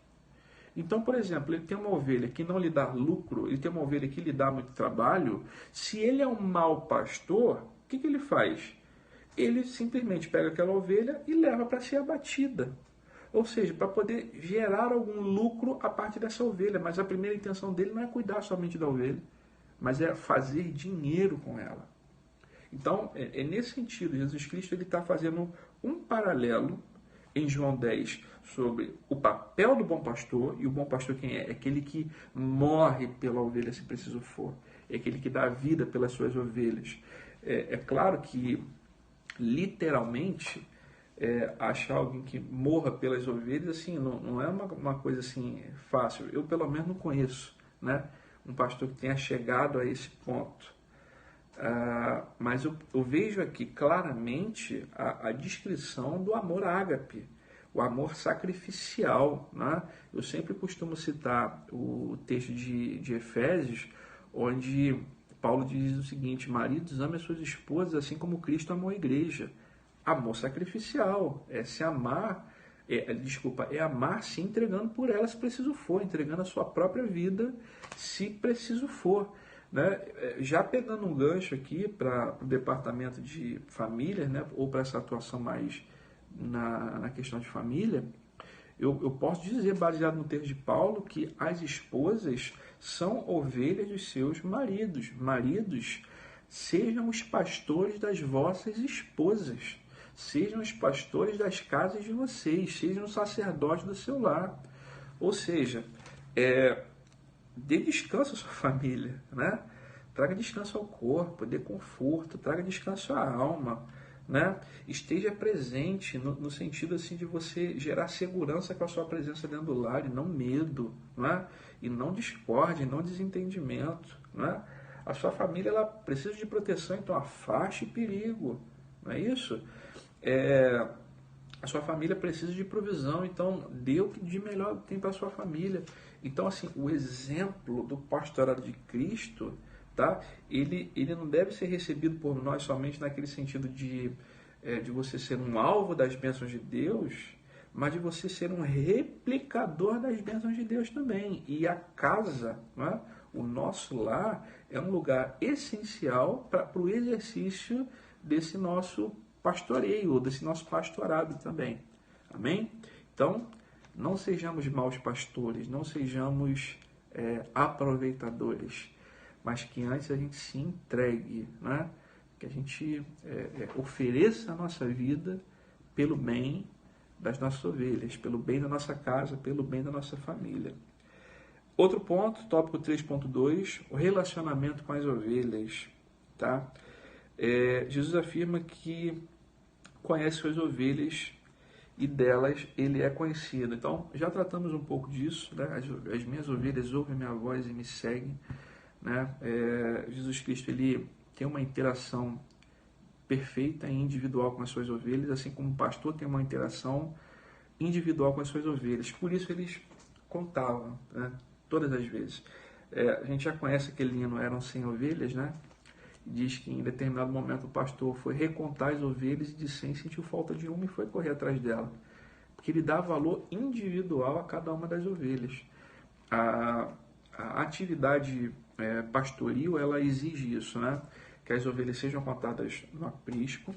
S1: Então, por exemplo, ele tem uma ovelha que não lhe dá lucro, ele tem uma ovelha que lhe dá muito trabalho. Se ele é um mau pastor, o que ele faz? Ele simplesmente pega aquela ovelha e leva para ser abatida. Ou seja, para poder gerar algum lucro a partir dessa ovelha. Mas a primeira intenção dele não é cuidar somente da ovelha, mas é fazer dinheiro com ela. Então, é nesse sentido, Jesus Cristo está fazendo um paralelo em João 10 sobre o papel do bom pastor. E o bom pastor quem é? É aquele que morre pela ovelha se preciso for. É aquele que dá a vida pelas suas ovelhas. É claro que, literalmente, achar alguém que morra pelas ovelhas, assim, não é uma coisa assim fácil. Eu, pelo menos, não conheço, né, um pastor que tenha chegado a esse ponto. Mas eu vejo aqui claramente a descrição do amor ágape, o amor sacrificial, né? Eu sempre costumo citar o texto de Efésios, onde Paulo diz o seguinte: maridos, amem as suas esposas assim como Cristo amou a igreja. Amor sacrificial, é se amar, é amar se entregando por ela se preciso for, entregando a sua própria vida se preciso for. Né? Já pegando um gancho aqui para o departamento de família, né? Ou para essa atuação mais na questão de família, eu posso dizer, baseado no texto de Paulo, que as esposas são ovelhas dos seus maridos. Maridos, sejam os pastores das vossas esposas, sejam os pastores das casas de vocês, sejam os sacerdotes do seu lar. Ou seja, dê descanso à sua família, né? Traga descanso ao corpo, dê conforto, traga descanso à alma, né? Esteja presente no sentido assim de você gerar segurança com a sua presença dentro do lar e não medo, né? E não discórdia, não desentendimento, né? A sua família ela precisa de proteção, então afaste perigo, não é isso? A sua família precisa de provisão, então dê o que de melhor tem para a sua família. Então, assim, o exemplo do pastorado de Cristo, tá? Ele não deve ser recebido por nós somente naquele sentido de você ser um alvo das bênçãos de Deus, mas de você ser um replicador das bênçãos de Deus também. E a casa, né? O nosso lar, é um lugar essencial para o exercício desse nosso pastoreio, desse nosso pastorado também. Amém? Então, não sejamos maus pastores, não sejamos aproveitadores, mas que antes a gente se entregue, né? Que a gente ofereça a nossa vida pelo bem das nossas ovelhas, pelo bem da nossa casa, pelo bem da nossa família. Outro ponto, tópico 3.2, o relacionamento com as ovelhas. Tá? Jesus afirma que conhece suas ovelhas e delas ele é conhecido. Então, já tratamos um pouco disso, né? As minhas ovelhas ouvem minha voz e me seguem, né? Jesus Cristo ele tem uma interação perfeita e individual com as suas ovelhas, assim como o pastor tem uma interação individual com as suas ovelhas. Por isso eles contavam, né? Todas as vezes. A gente já conhece aquele hino Eram 100 ovelhas, né? Diz que em determinado momento o pastor foi recontar as ovelhas e de 100 sentiu falta de uma e foi correr atrás dela. Porque ele dá valor individual a cada uma das ovelhas. A atividade pastoril, ela exige isso, né? Que as ovelhas sejam contadas no aprisco,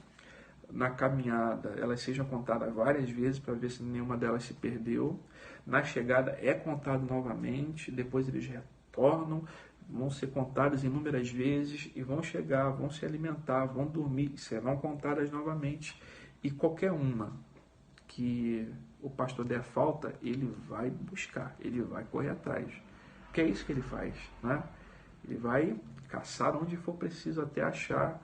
S1: na caminhada elas sejam contadas várias vezes para ver se nenhuma delas se perdeu. Na chegada é contado novamente, depois eles retornam, vão ser contadas inúmeras vezes e vão chegar, vão se alimentar, vão dormir, serão contadas novamente. E qualquer uma que o pastor der falta, ele vai buscar, ele vai correr atrás. Que é isso que ele faz, né? Ele vai caçar onde for preciso até achar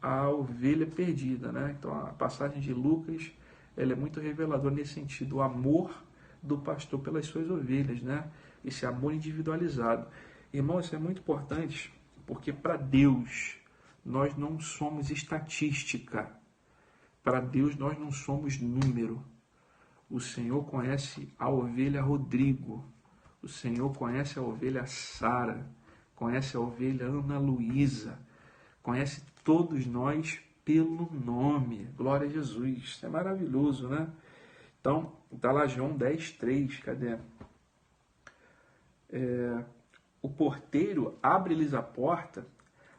S1: a ovelha perdida, né? Então a passagem de Lucas ela é muito reveladora nesse sentido, o amor do pastor pelas suas ovelhas, né? Esse amor individualizado. Irmão, isso é muito importante, porque para Deus nós não somos estatística. Para Deus nós não somos número. O Senhor conhece a ovelha Rodrigo. O O Senhor conhece a ovelha Sara, conhece a ovelha Ana Luísa, conhece todos nós pelo nome. Glória a Jesus. Isso é maravilhoso, né? Então, está lá João 10:3, cadê? O porteiro abre-lhes a porta,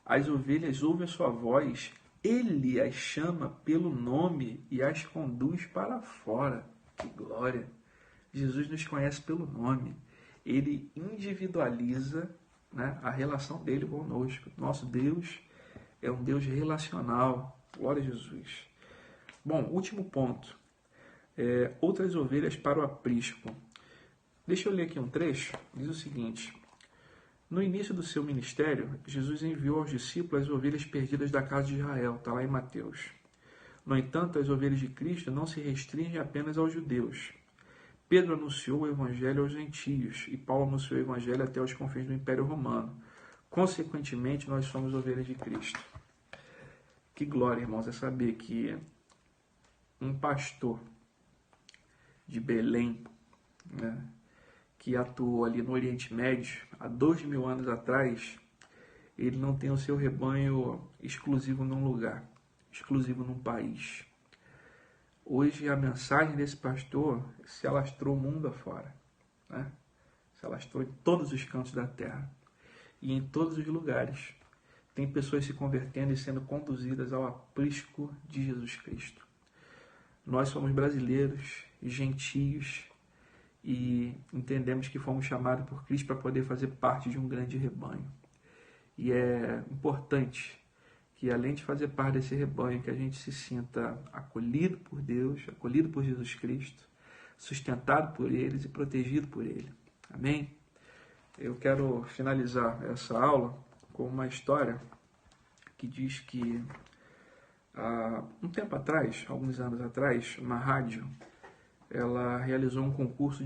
S1: as ovelhas ouvem a sua voz, ele as chama pelo nome e as conduz para fora. Que glória! Jesus nos conhece pelo nome. Ele individualiza, né, a relação dele conosco. Nosso Deus é um Deus relacional. Glória a Jesus. Bom, último ponto. Outras ovelhas para o aprisco. Deixa eu ler aqui um trecho. Diz o seguinte: no início do seu ministério, Jesus enviou aos discípulos as ovelhas perdidas da casa de Israel. Está lá em Mateus. No entanto, as ovelhas de Cristo não se restringem apenas aos judeus. Pedro anunciou o evangelho aos gentios e Paulo anunciou o evangelho até os confins do Império Romano. Consequentemente, nós somos ovelhas de Cristo. Que glória, irmãos, é saber que um pastor de Belém, né, que atuou ali no Oriente Médio há 2000 anos atrás, ele não tem o seu rebanho exclusivo num lugar, exclusivo num país. Hoje a mensagem desse pastor se alastrou o mundo afora, né? Se alastrou em todos os cantos da terra e em todos os lugares. Tem pessoas se convertendo e sendo conduzidas ao aprisco de Jesus Cristo. Nós somos brasileiros, gentios, e entendemos que fomos chamados por Cristo para poder fazer parte de um grande rebanho. E é importante que, além de fazer parte desse rebanho, que a gente se sinta acolhido por Deus, acolhido por Jesus Cristo, sustentado por eles e protegido por Ele. Amém? Eu quero finalizar essa aula com uma história que diz que há um tempo atrás, alguns anos atrás, uma rádio, ela realizou um concurso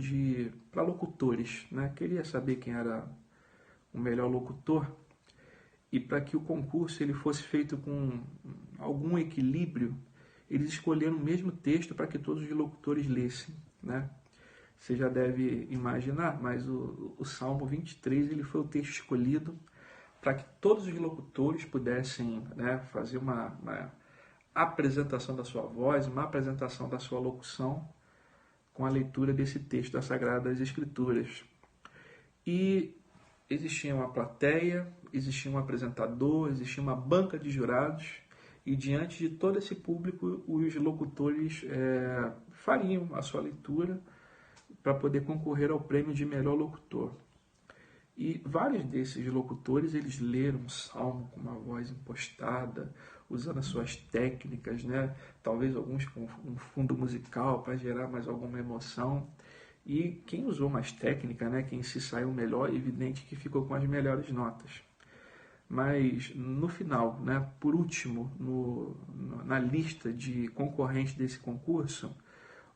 S1: para locutores, né? Queria saber quem era o melhor locutor, e para que o concurso ele fosse feito com algum equilíbrio, eles escolheram o mesmo texto para que todos os locutores lessem, né? Você já deve imaginar, mas o Salmo 23 ele foi o texto escolhido para que todos os locutores pudessem, né, fazer uma apresentação da sua voz, uma apresentação da sua locução com a leitura desse texto das Sagradas Escrituras. E existia uma plateia, existia um apresentador, existia uma banca de jurados, e diante de todo esse público, os locutores fariam a sua leitura para poder concorrer ao prêmio de melhor locutor. E vários desses locutores, eles leram um salmo com uma voz impostada, usando as suas técnicas, né? Talvez alguns com um fundo musical para gerar mais alguma emoção. E quem usou mais técnica, né? Quem se saiu melhor, é evidente que ficou com as melhores notas. Mas no final, né? Por último, na lista de concorrentes desse concurso,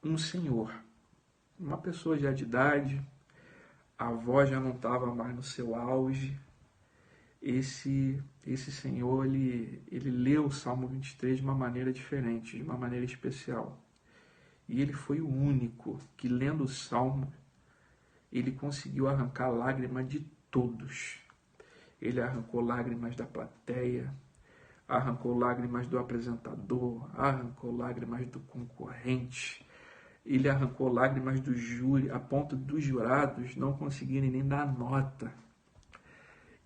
S1: um senhor, uma pessoa já de idade, a voz já não estava mais no seu auge. Esse senhor, ele leu o Salmo 23 de uma maneira diferente, de uma maneira especial. E ele foi o único que, lendo o Salmo, ele conseguiu arrancar lágrimas de todos. Ele arrancou lágrimas da plateia, arrancou lágrimas do apresentador, arrancou lágrimas do concorrente, ele arrancou lágrimas do júri, a ponto dos jurados não conseguirem nem dar nota.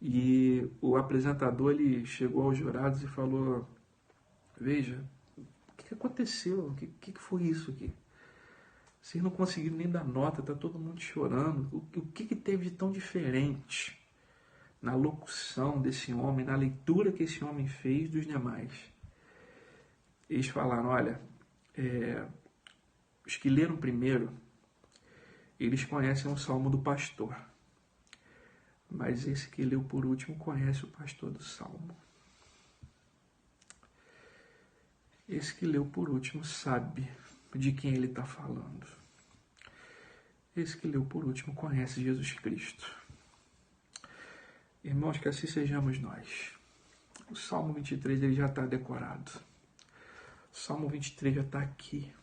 S1: E o apresentador ele chegou aos jurados e falou: veja, o que aconteceu? O que foi isso aqui? Vocês não conseguiram nem dar nota, está todo mundo chorando. O que teve de tão diferente na locução desse homem, na leitura que esse homem fez dos demais? Eles falaram: olha, os que leram primeiro, eles conhecem o Salmo do pastor. Mas esse que leu por último conhece o pastor do Salmo. Esse que leu por último sabe de quem ele está falando. Esse que leu por último conhece Jesus Cristo. Irmãos, que assim sejamos nós. O Salmo 23 ele já está decorado. O Salmo 23 já está aqui.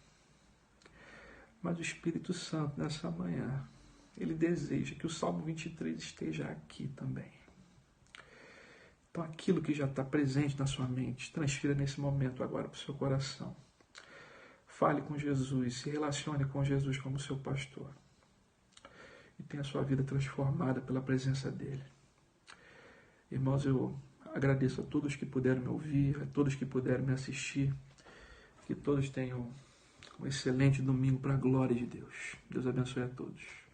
S1: Mas o Espírito Santo, nessa manhã, ele deseja que o Salmo 23 esteja aqui também. Então, aquilo que já está presente na sua mente, transfira nesse momento agora para o seu coração. Fale com Jesus, se relacione com Jesus como seu pastor. E tenha a sua vida transformada pela presença dele. Irmãos, eu agradeço a todos que puderam me ouvir, a todos que puderam me assistir. Que todos tenham um excelente domingo para a glória de Deus. Deus abençoe a todos.